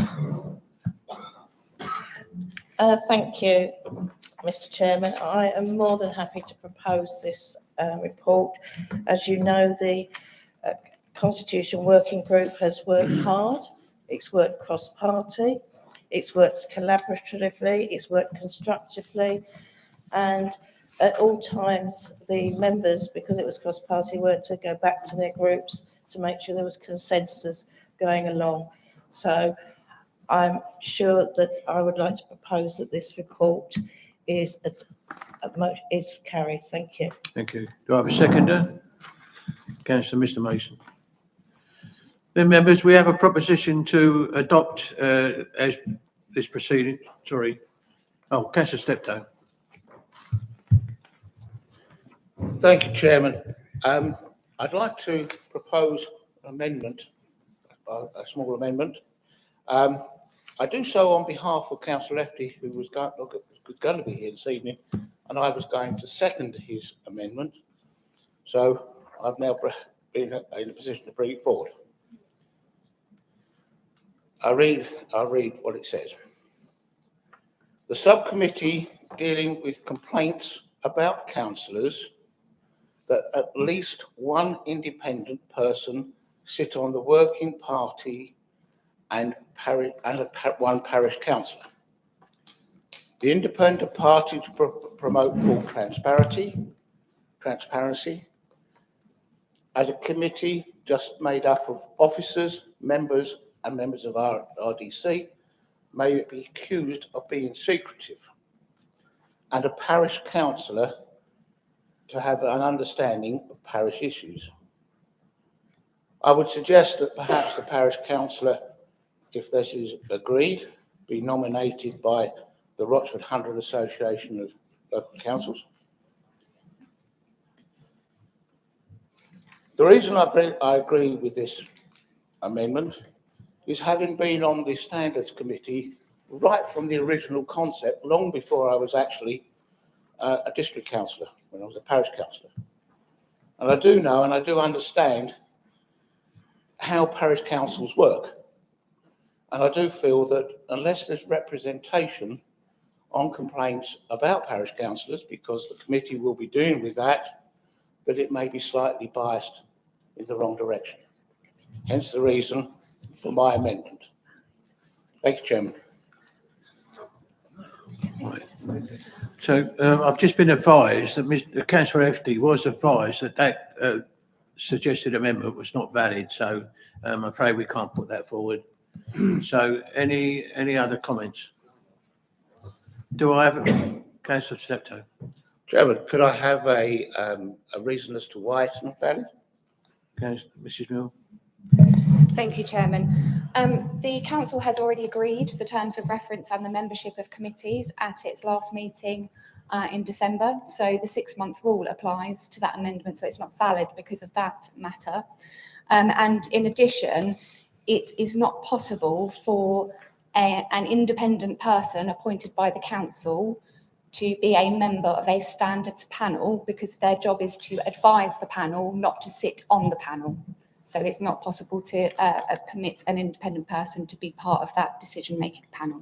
Thank you, Mr. Chairman. I am more than happy to propose this report. As you know, the Constitution Working Group has worked hard. It's worked cross-party. It's worked collaboratively. It's worked constructively. And at all times, the members, because it was cross-party, were to go back to their groups to make sure there was consensus going along. So I'm sure that I would like to propose that this report is carried. Thank you. Thank you. Do I have a seconder? Councillor Mr. Mason. Then, members, we have a proposition to adopt as this proceeding. Sorry. Oh, Councillor Steptoe. Thank you, Chairman. I'd like to propose an amendment, a small amendment. I do so on behalf of Councillor Lefty, who was going to be here this evening, and I was going to second his amendment. So I've now been in a position to bring it forward. I'll read what it says. The subcommittee dealing with complaints about councillors that at least one independent person sit on the working party and one parish councillor. The independent party to promote full transparency. As a committee just made up of officers, members and members of our RDC may be accused of being secretive, and a parish councillor to have an understanding of parish issues. I would suggest that perhaps the parish councillor, if this is agreed, be nominated by the Rochford 100 Association of Local Councils. The reason I agree with this amendment is having been on the Standards Committee right from the original concept, long before I was actually a district councillor, when I was a parish councillor. And I do know and I do understand how parish councils work. And I do feel that unless there's representation on complaints about parish councillors, because the committee will be dealing with that, that it may be slightly biased in the wrong direction. Hence the reason for my amendment. Thank you, Chairman. So I've just been advised that Mr. Councillor FD was advised that that suggested amendment was not valid. So I'm afraid we can't put that forward. So any other comments? Do I have Councillor Steptoe? Chairman, could I have a reason as to why it's not valid? Mrs. Mill. Thank you, Chairman. The council has already agreed the terms of reference and the membership of committees at its last meeting in December. So the 6-month rule applies to that amendment. So it's not valid because of that matter. And in addition, it is not possible for an independent person appointed by the council to be a member of a standards panel, because their job is to advise the panel, not to sit on the panel. So it's not possible to permit an independent person to be part of that decision-making panel.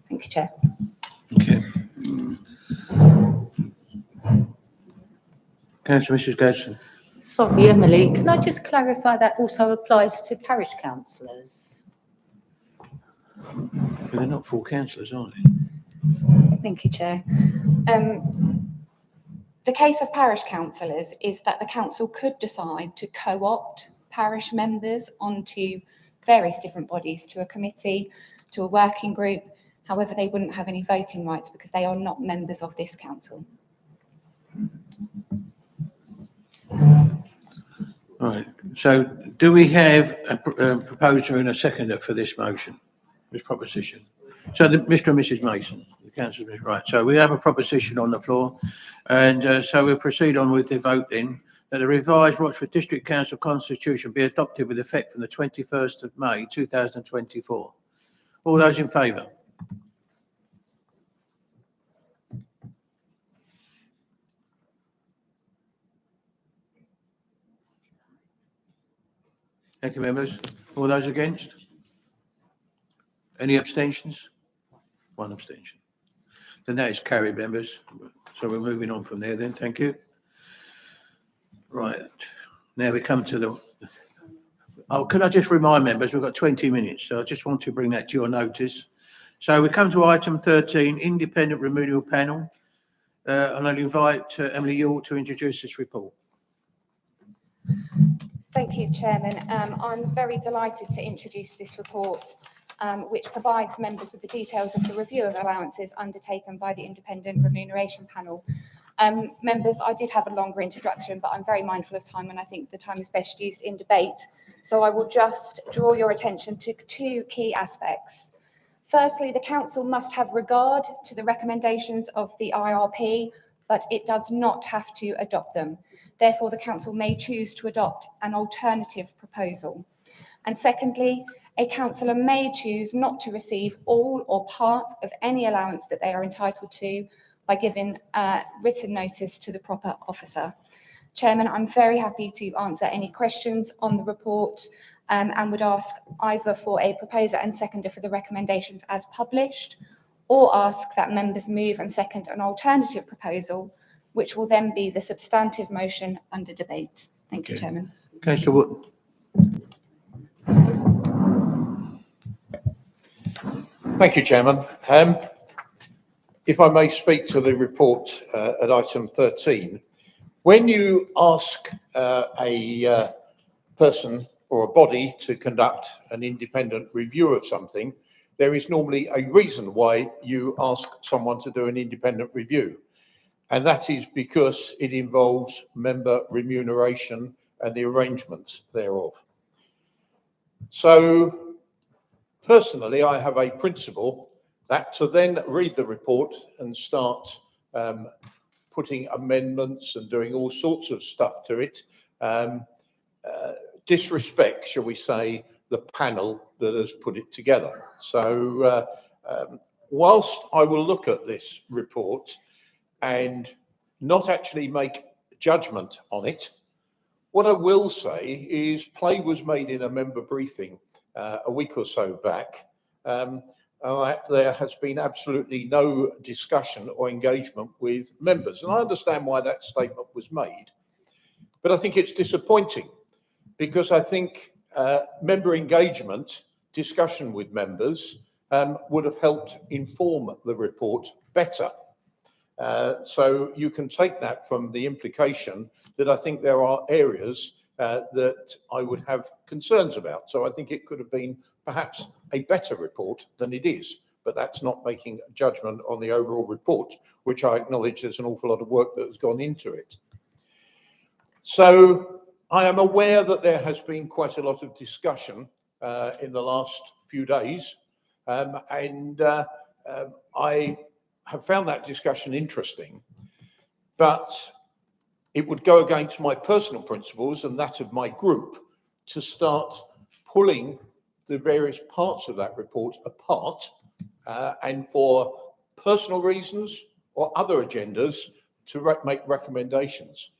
Thank you, Chair. Okay. Councillor Mrs. Gadsden. Sorry, Emily, can I just clarify that also applies to parish councillors? But they're not full councillors, are they? Thank you, Chair. The case of parish councillors is that the council could decide to co-opt parish members onto various different bodies, to a committee, to a working group. However, they wouldn't have any voting rights because they are not members of this council. Right. So do we have a proposer and a seconder for this motion, this proposition? So Mr. and Mrs. Mason, the councillor is right. So we have a proposition on the floor, and so we'll proceed on with the vote then, that the revised Rochford District Council Constitution be adopted with effect from the 21st of May 2024. All those in favour? Thank you, members. All those against? Any abstentions? One abstention. Then that is carried, members. So we're moving on from there then. Thank you. Right. Now we come to the... Oh, can I just remind members, we've got 20 minutes, so I just want to bring that to your notice. So we come to item 13, Independent Remedial Panel, and I'll invite Emily York to introduce this report. Thank you, Chairman. I'm very delighted to introduce this report, which provides members with the details of the review of allowances undertaken by the Independent Remuneration Panel. Members, I did have a longer introduction, but I'm very mindful of time and I think the time is best used in debate. So I will just draw your attention to 2 key aspects. Firstly, the Council must have regard to the recommendations of the IRP, but it does not have to adopt them. Therefore, the Council may choose to adopt an alternative proposal. And secondly, a councillor may choose not to receive all or part of any allowance that they are entitled to by giving written notice to the proper officer. Chairman, I'm very happy to answer any questions on the report and would ask either for a proposer and seconder for the recommendations as published, or ask that members move and second an alternative proposal, which will then be the substantive motion under debate. Thank you, Chairman. Councillor Wood. Thank you, Chairman. If I may speak to the report at item 13, when you ask a person or a body to conduct an independent review of something, there is normally a reason why you ask someone to do an independent review. And that is because it involves member remuneration and the arrangements thereof. So personally, I have a principle that to then read the report and start putting amendments and doing all sorts of stuff to it, disrespect, shall we say, the panel that has put it together. So whilst I will look at this report and not actually make judgment on it, what I will say is play was made in a member briefing a week or so back. There has been absolutely no discussion or engagement with members. And I understand why that statement was made. But I think it's disappointing because I think member engagement, discussion with members would have helped inform the report better. So you can take that from the implication that I think there are areas that I would have concerns about. So I think it could have been perhaps a better report than it is, but that's not making a judgment on the overall report, which I acknowledge there's an awful lot of work that has gone into it. So I am aware that there has been quite a lot of discussion in the last few days, and I have found that discussion interesting, but it would go against my personal principles and that of my group to start pulling the various parts of that report apart and for personal reasons or other agendas to make recommendations.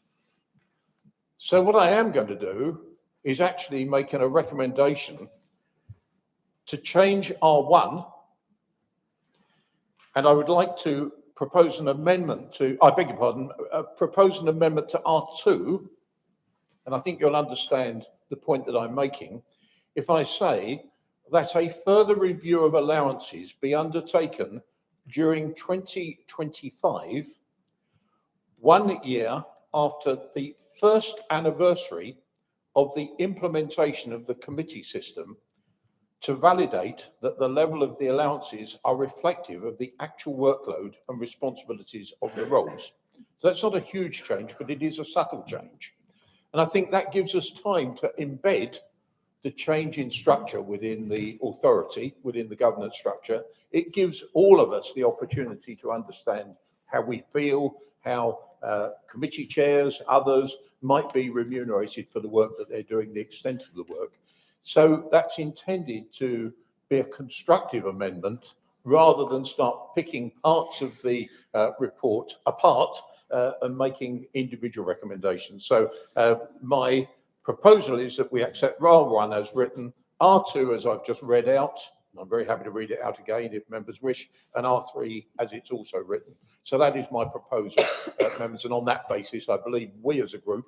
So what I am going to do is actually making a recommendation to change R1, and I would like to propose an amendment to, I beg your pardon, propose an amendment to R2, and I think you'll understand the point that I'm making, if I say that a further review of allowances be undertaken during 2025, 1 year after the first anniversary of the implementation of the committee system, to validate that the level of the allowances are reflective of the actual workload and responsibilities of the roles. So that's not a huge change, but it is a subtle change. And I think that gives us time to embed the change in structure within the authority, within the governance structure. It gives all of us the opportunity to understand how we feel, how committee chairs, others might be remunerated for the work that they're doing, the extent of the work. So that's intended to be a constructive amendment rather than start picking parts of the report apart and making individual recommendations. So my proposal is that we accept R1 as written, R2 as I've just read out. I'm very happy to read it out again if members wish, and R3 as it's also written. So that is my proposal, members, and on that basis, I believe we as a group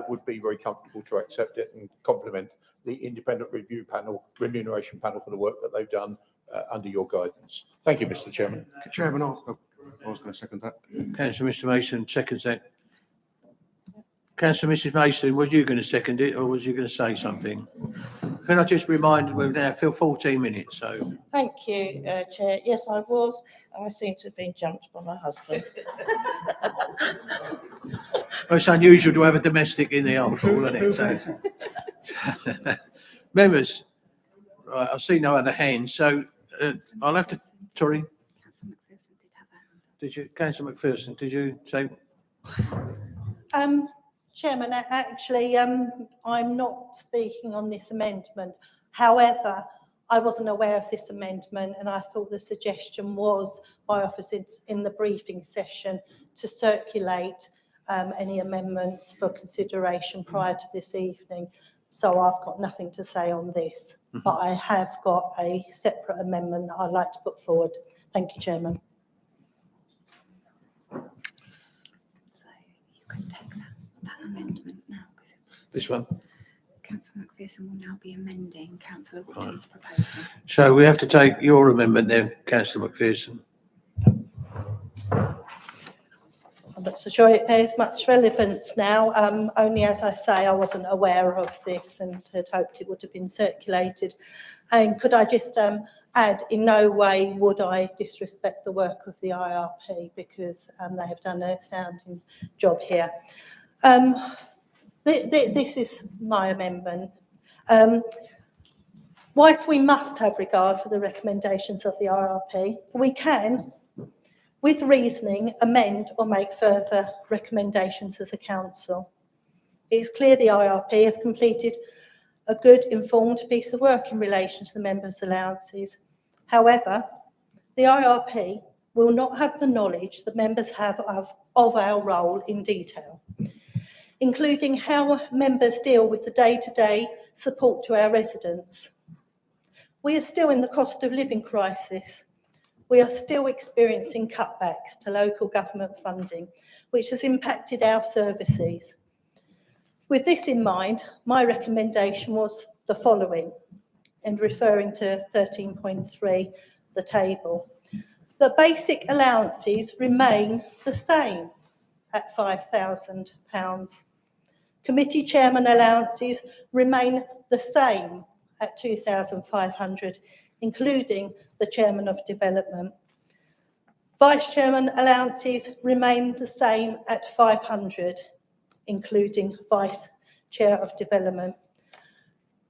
would be very comfortable to accept it and compliment the independent review panel, remuneration panel for the work that they've done under your guidance. Thank you, Mr. Chairman. Chairman, I was going to second that. Councillor Mr Mason seconds that. Councillor Mrs Mason, was you going to second it or was you going to say something? Can I just remind, we've now filled 14 minutes, so. Thank you, Chair. Yes, I was. I seem to have been jumped by my husband. Well, it's unusual to have a domestic in the old hall, isn't it? So. Members, right, I see no other hands, so I'll have to, sorry. Did you, Councillor McPherson, did you say? Chairman, actually, I'm not speaking on this amendment. However, I wasn't aware of this amendment and I thought the suggestion was by officers in the briefing session to circulate any amendments for consideration prior to this evening. So I've got nothing to say on this, but I have got a separate amendment that I'd like to put forward. Thank you, Chairman. So you can take that amendment now, because This one. Councillor McPherson will now be amending Councillor Woodton's proposal. So we have to take your amendment then, Councillor McPherson. I'm not so sure it bears much relevance now, only as I say, I wasn't aware of this and had hoped it would have been circulated. And could I just add, in no way would I disrespect the work of the IRP because they have done an outstanding job here. This is my amendment. Whilst we must have regard for the recommendations of the IRP, we can, with reasoning, amend or make further recommendations as a council. It is clear the IRP have completed a good informed piece of work in relation to the members' allowances. However, the IRP will not have the knowledge the members have of our role in detail, including how members deal with the day-to-day support to our residents. We are still in the cost of living crisis. We are still experiencing cutbacks to local government funding, which has impacted our services. With this in mind, my recommendation was the following, and referring to 13.3, the table. The basic allowances remain the same at £5,000. Committee chairman allowances remain the same at 2,500, including the chairman of development. Vice chairman allowances remain the same at 500, including vice chair of development.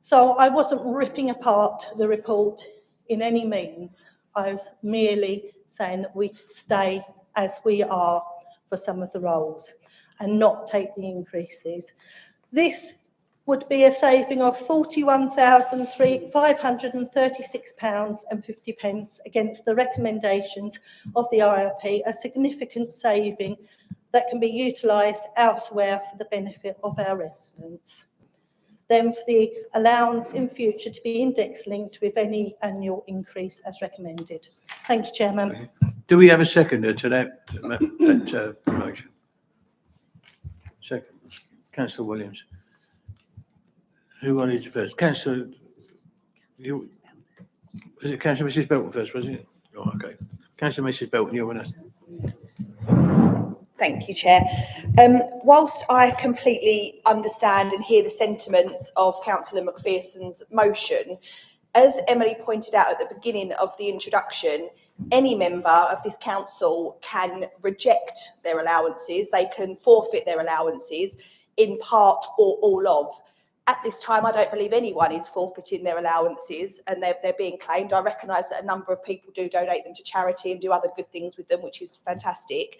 So I wasn't ripping apart the report in any means. I was merely saying that we stay as we are for some of the roles and not take the increases. This would be a saving of £41,536.50 against the recommendations of the IRP, a significant saving that can be utilised elsewhere for the benefit of our residents. Then for the allowance in future to be index linked with any annual increase as recommended. Thank you, Chairman. Do we have a seconder to that motion? Second, Councillor Williams. Who wanted to first? Councillor, was it Councillor Mrs. Belton first, was it? Oh, okay. Councillor Mrs. Belton, you're with us. Thank you, Chair. Whilst I completely understand and hear the sentiments of Councillor Macpherson's motion, as Emily pointed out at the beginning of the introduction, any member of this council can reject their allowances. They can forfeit their allowances in part or all of. At this time, I don't believe anyone is forfeiting their allowances and they're being claimed. I recognise that a number of people do donate them to charity and do other good things with them, which is fantastic.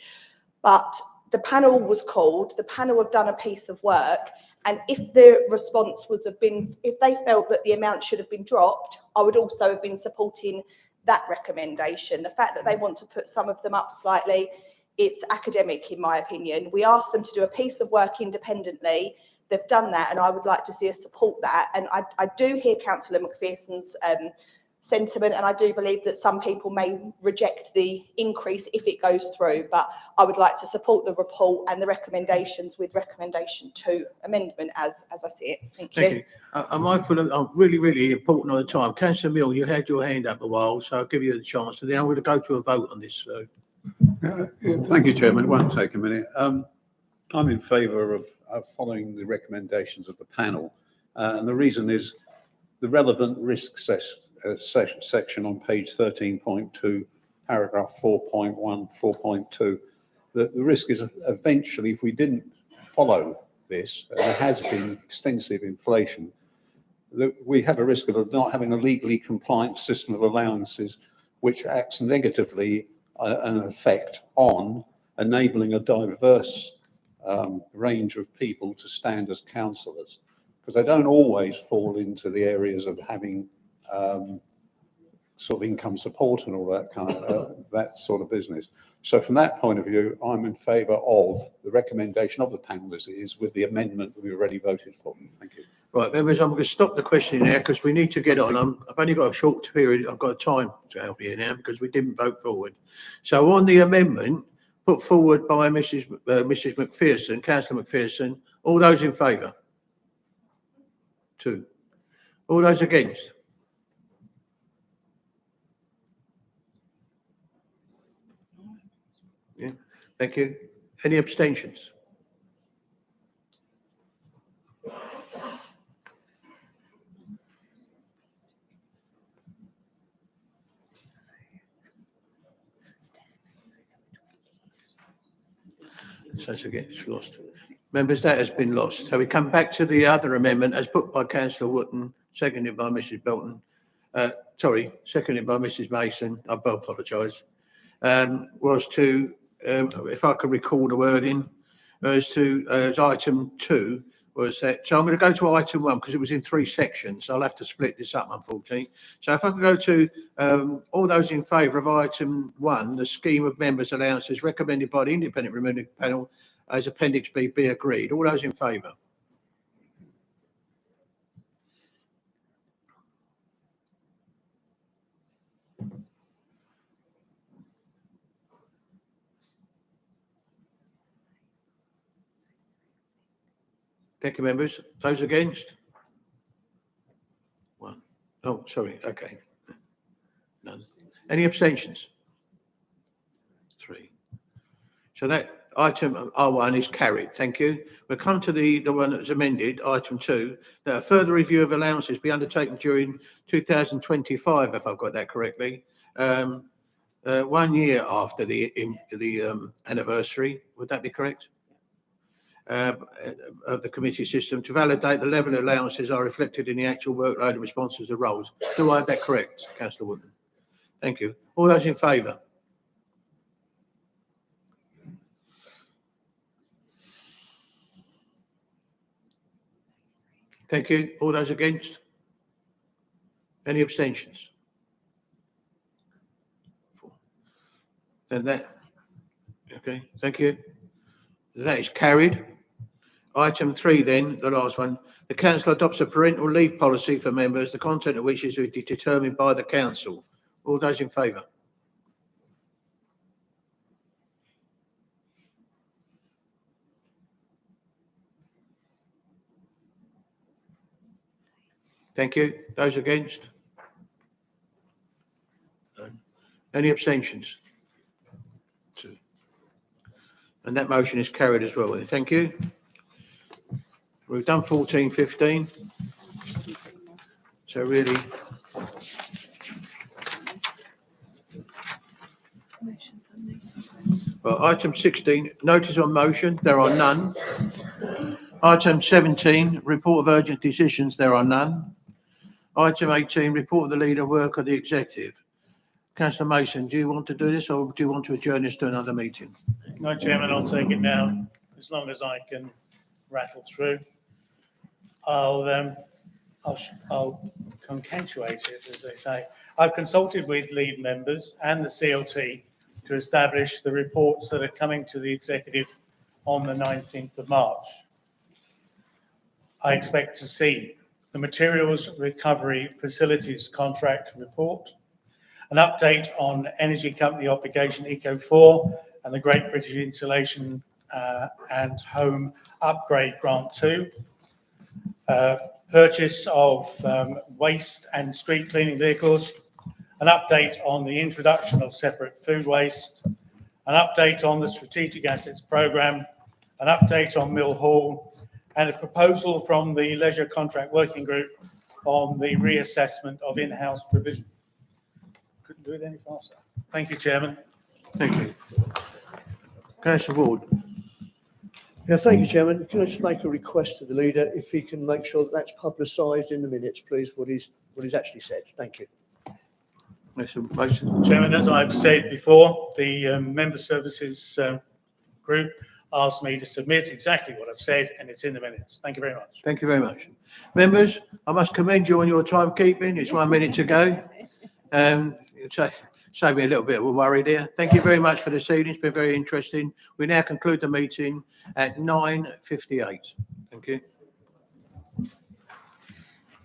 But the panel was called, the panel have done a piece of work, and if the response if they felt that the amount should have been dropped, I would also have been supporting that recommendation. The fact that they want to put some of them up slightly, it's academic in my opinion. We asked them to do a piece of work independently. They've done that, and I would like to see us support that. And I do hear Councillor Macpherson's sentiment, and I do believe that some people may reject the increase if it goes through, but I would like to support the report and the recommendations with recommendation 2 amendment as I see it. Thank you. I'm mindful of, I'm really important on the time. Councillor Mill, you had your hand up a while, so I'll give you the chance, and then I'm going to go to a vote on this. So. Thank you, Chairman. It won't take a minute. I'm in favour of following the recommendations of the panel, and the reason is the relevant risk section on page 13.2, paragraph 4.1, 4.2. The risk is eventually, if we didn't follow this, there has been extensive inflation, that we have a risk of not having a legally compliant system of allowances, which acts negatively an effect on enabling a diverse range of people to stand as councillors, because they don't always fall into the areas of having sort of income support and all that kind of that sort of business. So from that point of view, I'm in favour of the recommendation of the panel as it is, with the amendment that we already voted for. Thank you. Right, members, I'm going to stop the questioning there because we need to get on. I've only got a short period. I've got time to help you now because we didn't vote forward. So on the amendment put forward by Mrs. Macpherson, Councillor Macpherson, all those in favour? 2. All those against? Yeah, thank you. Any abstentions? So it's lost. Members, that has been lost. So we come back to the other amendment as put by Councillor Wootton, seconded by Mrs. Belton. seconded by Mrs Mason, I apologise, was to, if I could recall the wording, as to, as item 2 was that, so I'm going to go to item 1 because it was in 3 sections. So I'll have to split this up, unfortunately. So if I could go to all those in favour of item 1, the scheme of members' allowances recommended by the independent remuneration panel as Appendix B be agreed. All those in favour? Thank you, members. Those against? 1. Oh, sorry. Okay. None. Any abstentions? 3. So that item R1 is carried. Thank you. We'll come to the one that's amended, item 2, that a further review of allowances be undertaken during 2025, if I've got that correctly. 1 year after the anniversary. Would that be correct? Of the committee system to validate the level of allowances are reflected in the actual workload and responses to roles. Do I have that correct, Councillor Woodman? Thank you. All those in favour? Thank you. All those against? Any abstentions? 4. Then that, okay, thank you. That is carried. Item 3 then, the last one. The council adopts a parental leave policy for members, the content of which is determined by the council. All those in favour? Thank you. Those against? None. Any abstentions? 2. And that motion is carried as well. Thank you. We've done 14, 15. So really, well, item 16, notice on motion, there are none. Item 17, report of urgent decisions, there are none. Item 18, report of the leader work of the executive. Councillor Mason, do you want to do this or do you want to adjourn this to another meeting? No, Chairman, I'll take it now, as long as I can rattle through. I'll concatenate it, as they say. I've consulted with lead members and the CLT to establish the reports that are coming to the executive on the 19th of March. I expect to see the Materials Recovery Facilities Contract Report, an update on Energy Company Obligation Eco4 and the Great British Insulation and Home Upgrade Grant 2, purchase of waste and street cleaning vehicles, an update on the introduction of separate food waste, an update on the Strategic Assets Programme, an update on Mill Hall, and a proposal from the Leisure Contract Working Group on the reassessment of in-house provision. Couldn't do it any faster. Thank you, Chairman. Thank you. Councillor Ward. Yeah, thank you, Chairman. Can I just make a request to the leader if he can make sure that that's publicised in the minutes, please, what he's actually said. Thank you. Chairman, as I've said before, the Member Services Group asked me to submit exactly what I've said, and it's in the minutes. Thank you very much. Thank you very much. Members, I must commend you on your timekeeping. It's 1 minute to go. Save me a little bit of a worry there. Thank you very much for this evening. It's been very interesting. We now conclude the meeting at 9:58. Thank you.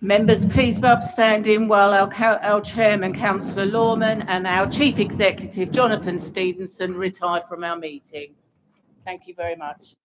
Members, please be upstanding while our chairman, Councillor Lawman, and our chief executive, Jonathan Stevenson, retire from our meeting. Thank you very much.